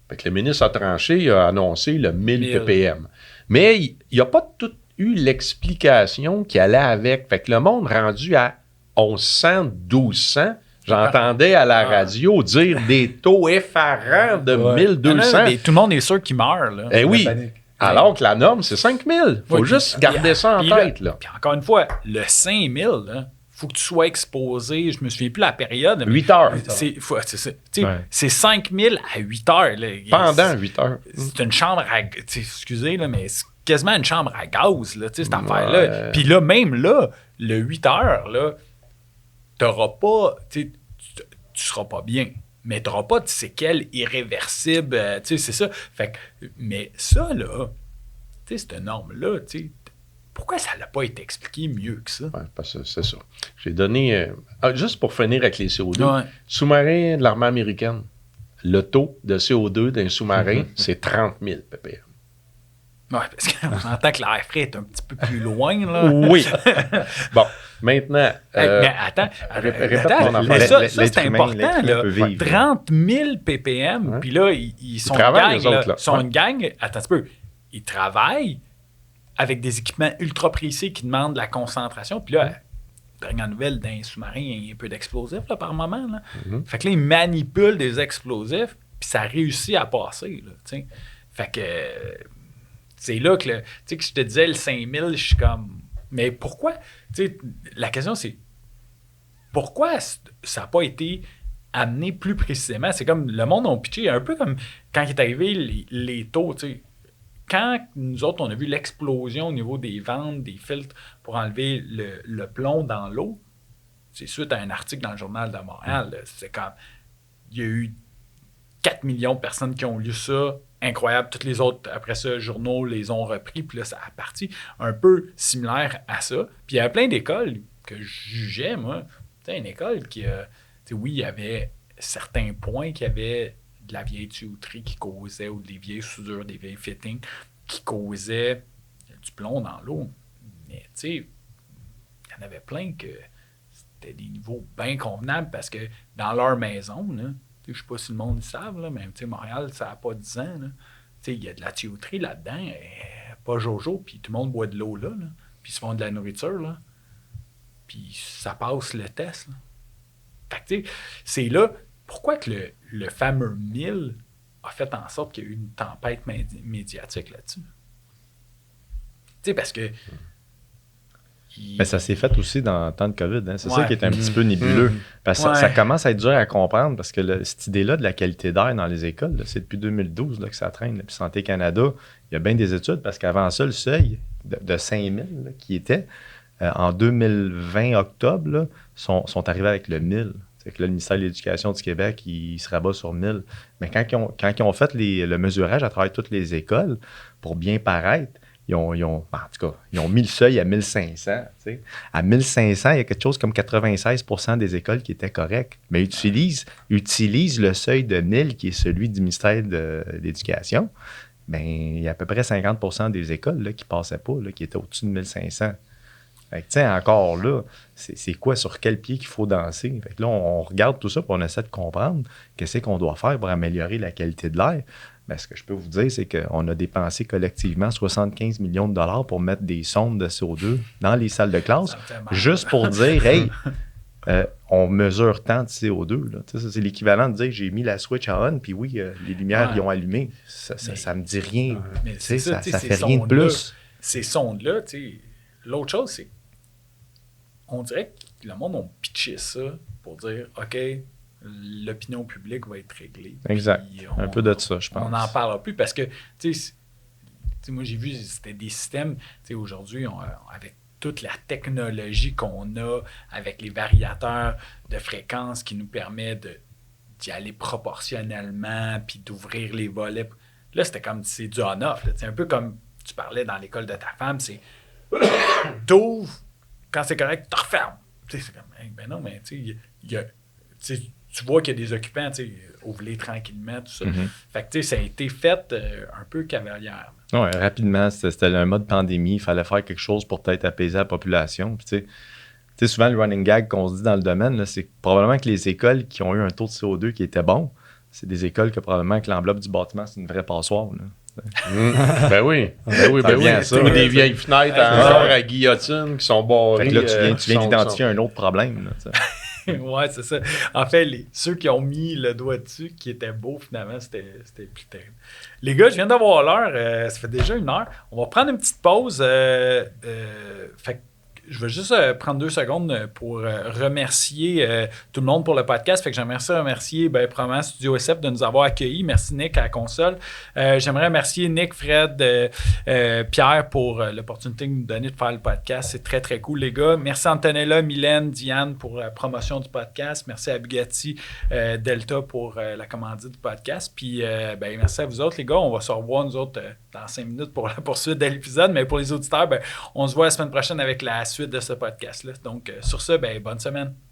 Fait que le ministre a tranché, il a annoncé le 1000 ppm. Mais il n'a pas tout eu l'explication qui allait avec. Fait que le monde rendu à 1100, 1200, j'entendais à la radio dire des taux effarants de 1200. Mais tout le monde est sûr qu'il meurt. Là. Eh oui. Alors que la norme, c'est 5000. Il faut juste garder ça en tête. Là. Puis encore une fois, le 5000, il faut que tu sois exposé, je me souviens plus la période. 8 heures. C'est 5000 à 8 heures. Là. Pendant 8 heures. C'est une chambre à... Excusez, là, mais c'est quasiment une chambre à gaz, là, cette affaire-là. Puis là, même là, le 8 heures, là, t'auras pas... Tu seras pas bien. Mais tu n'auras pas de séquelles irréversibles. C'est ça. Fait que, mais ça, là, cette norme-là, pourquoi ça n'a pas été expliqué mieux que ça? Ouais, parce que c'est ça. J'ai donné, juste pour finir avec les CO2, Ouais. sous-marin de l'armée américaine, le taux de CO2 d'un sous-marin, c'est 30 000 ppm. Ouais, parce qu'on entend que l'air frais est un petit peu plus loin, là. Oui. Bon, maintenant... Mais attends, répète attends, mon affaire. mais ça, L'être c'est humain, important, l'être humain là. peut vivre. 30 000 ppm, Ouais. puis là, ils sont une travaillent, gang, eux là. autres, là. Ils sont Ouais. une gang, attends un petit peu, ils travaillent avec des équipements ultra précis qui demandent de la concentration, puis là, dernière nouvelle, dans les sous-marins, il y a un peu d'explosifs, là, par moment, là. Fait que là, ils manipulent des explosifs, puis ça réussit à passer, là, tu sais. Fait que... c'est là que, tu sais, que je te disais, le 5000, je suis comme... Mais pourquoi? Tu sais, la question, c'est... Pourquoi ça n'a pas été amené plus précisément? C'est comme... Le monde a pitché, un peu comme quand il est arrivé les taux, tu sais. Quand nous autres, on a vu l'explosion au niveau des ventes, des filtres pour enlever le plomb dans l'eau, c'est suite à un article dans le Journal de Montréal. Là. C'est comme... Il y a eu 4 millions de personnes qui ont lu ça. Incroyable. Toutes les autres, après ça, journaux les ont repris. Puis là, ça a parti un peu similaire à ça. Puis il y a plein d'écoles que je jugeais, moi. Tu sais, une école qui a... Tu sais, oui, il y avait certains points qui avaient de la vieille tuyauterie qui causait, ou des vieilles soudures, des vieilles fittings qui causaient du plomb dans l'eau. Mais tu sais, il y en avait plein que c'était des niveaux bien convenables parce que dans leur maison, là, je ne sais pas si le monde le savent, là, mais Montréal, ça n'a pas 10 ans. Il y a de la tuyauterie là-dedans, pas jojo, puis tout le monde boit de l'eau là, puis ils se font de la nourriture, là, puis ça passe le test. Là. Fait que, c'est là, pourquoi que le fameux 1000 a fait en sorte qu'il y a eu une tempête médiatique là-dessus? Parce que... Mais ça s'est fait aussi dans le temps de COVID. Hein. C'est Ouais. ça qui est un petit peu nébuleux. Parce que ça commence à être dur à comprendre parce que cette idée-là de la qualité d'air dans les écoles, là, c'est depuis 2012 là, que ça traîne. Puis Santé Canada, il y a bien des études parce qu'avant ça, le seuil de 5000 là, qui était en 2020 octobre là, sont arrivés avec le 1000. C'est que là, le ministère de l'Éducation du Québec, il se rabat sur 1000. Mais quand ils ont fait le mesurage à travers toutes les écoles pour bien paraître, ils ont mis le seuil à 1500. T'sais. À 1500, il y a quelque chose comme 96% des écoles qui étaient correctes. Mais utilisent le seuil de 1000 qui est celui du ministère de l'Éducation. Bien, il y a à peu près 50% des écoles là, qui ne passaient pas, là, qui étaient au-dessus de 1500. Fait que, encore là, c'est quoi, sur quel pied qu'il faut danser? Fait que là, on regarde tout ça et on essaie de comprendre qu'est-ce qu'on doit faire pour améliorer la qualité de l'air. Bien, ce que je peux vous dire, c'est qu'on a dépensé collectivement 75 millions de dollars pour mettre des sondes de CO2 dans les salles de classe, juste pour dire, hey, on mesure tant de CO2. Là. Ça, c'est l'équivalent de dire, j'ai mis la switch à on, puis oui, les lumières y ont allumé. Ça me dit rien. Mais Ça fait rien de plus. Ces sondes-là, l'autre chose, c'est on dirait que le monde a pitché ça pour dire, OK, l'opinion publique va être réglée. Exact. Un peu de ça, je pense. On n'en parlera plus parce que, moi, j'ai vu, c'était des systèmes, aujourd'hui, avec toute la technologie qu'on a, avec les variateurs de fréquence qui nous permet d'y aller proportionnellement, puis d'ouvrir les volets. Là, c'était comme, c'est du on-off. C'est un peu comme tu parlais dans l'école de ta femme, c'est t'ouvres, quand c'est correct, tu refermes. C'est comme, ben non, mais tu vois qu'il y a des occupants, ouvre-les tranquillement, tout ça. Mm-hmm. Fait que ça a été fait un peu cavalière. Oui, rapidement, c'était un mode pandémie. Il fallait faire quelque chose pour peut-être apaiser la population. Puis, souvent, le running gag qu'on se dit dans le domaine, là, c'est probablement que les écoles qui ont eu un taux de CO2 qui était bon, c'est des écoles que probablement que l'enveloppe du bâtiment, c'est une vraie passoire. Là. Ben oui. Ça, ou des vieilles fenêtres genre à guillotine qui sont barrées. Fait que là, tu viens d'identifier un autre problème. Là, ouais, c'est ça. En fait, ceux qui ont mis le doigt dessus, qui étaient beaux, finalement, c'était plus terrible. Les gars, je viens d'avoir l'heure. Ça fait déjà 1 heure. On va prendre une petite pause. Fait que je veux juste prendre 2 secondes pour remercier tout le monde pour le podcast. Fait que j'aimerais remercier premièrement Studio SF de nous avoir accueillis. Merci Nick à la console. J'aimerais remercier Nick, Fred, Pierre pour l'opportunité de nous donner de faire le podcast. C'est très, très cool, les gars. Merci Antonella, Mylène, Diane pour la promotion du podcast. Merci à Bugatti Delta pour la commandite du podcast. Puis, merci à vous autres, les gars. On va se revoir, nous autres, dans 5 minutes pour la poursuite de l'épisode. Mais pour les auditeurs, on se voit la semaine prochaine avec la suite de ce podcast-là. Donc, sur ce, bonne semaine.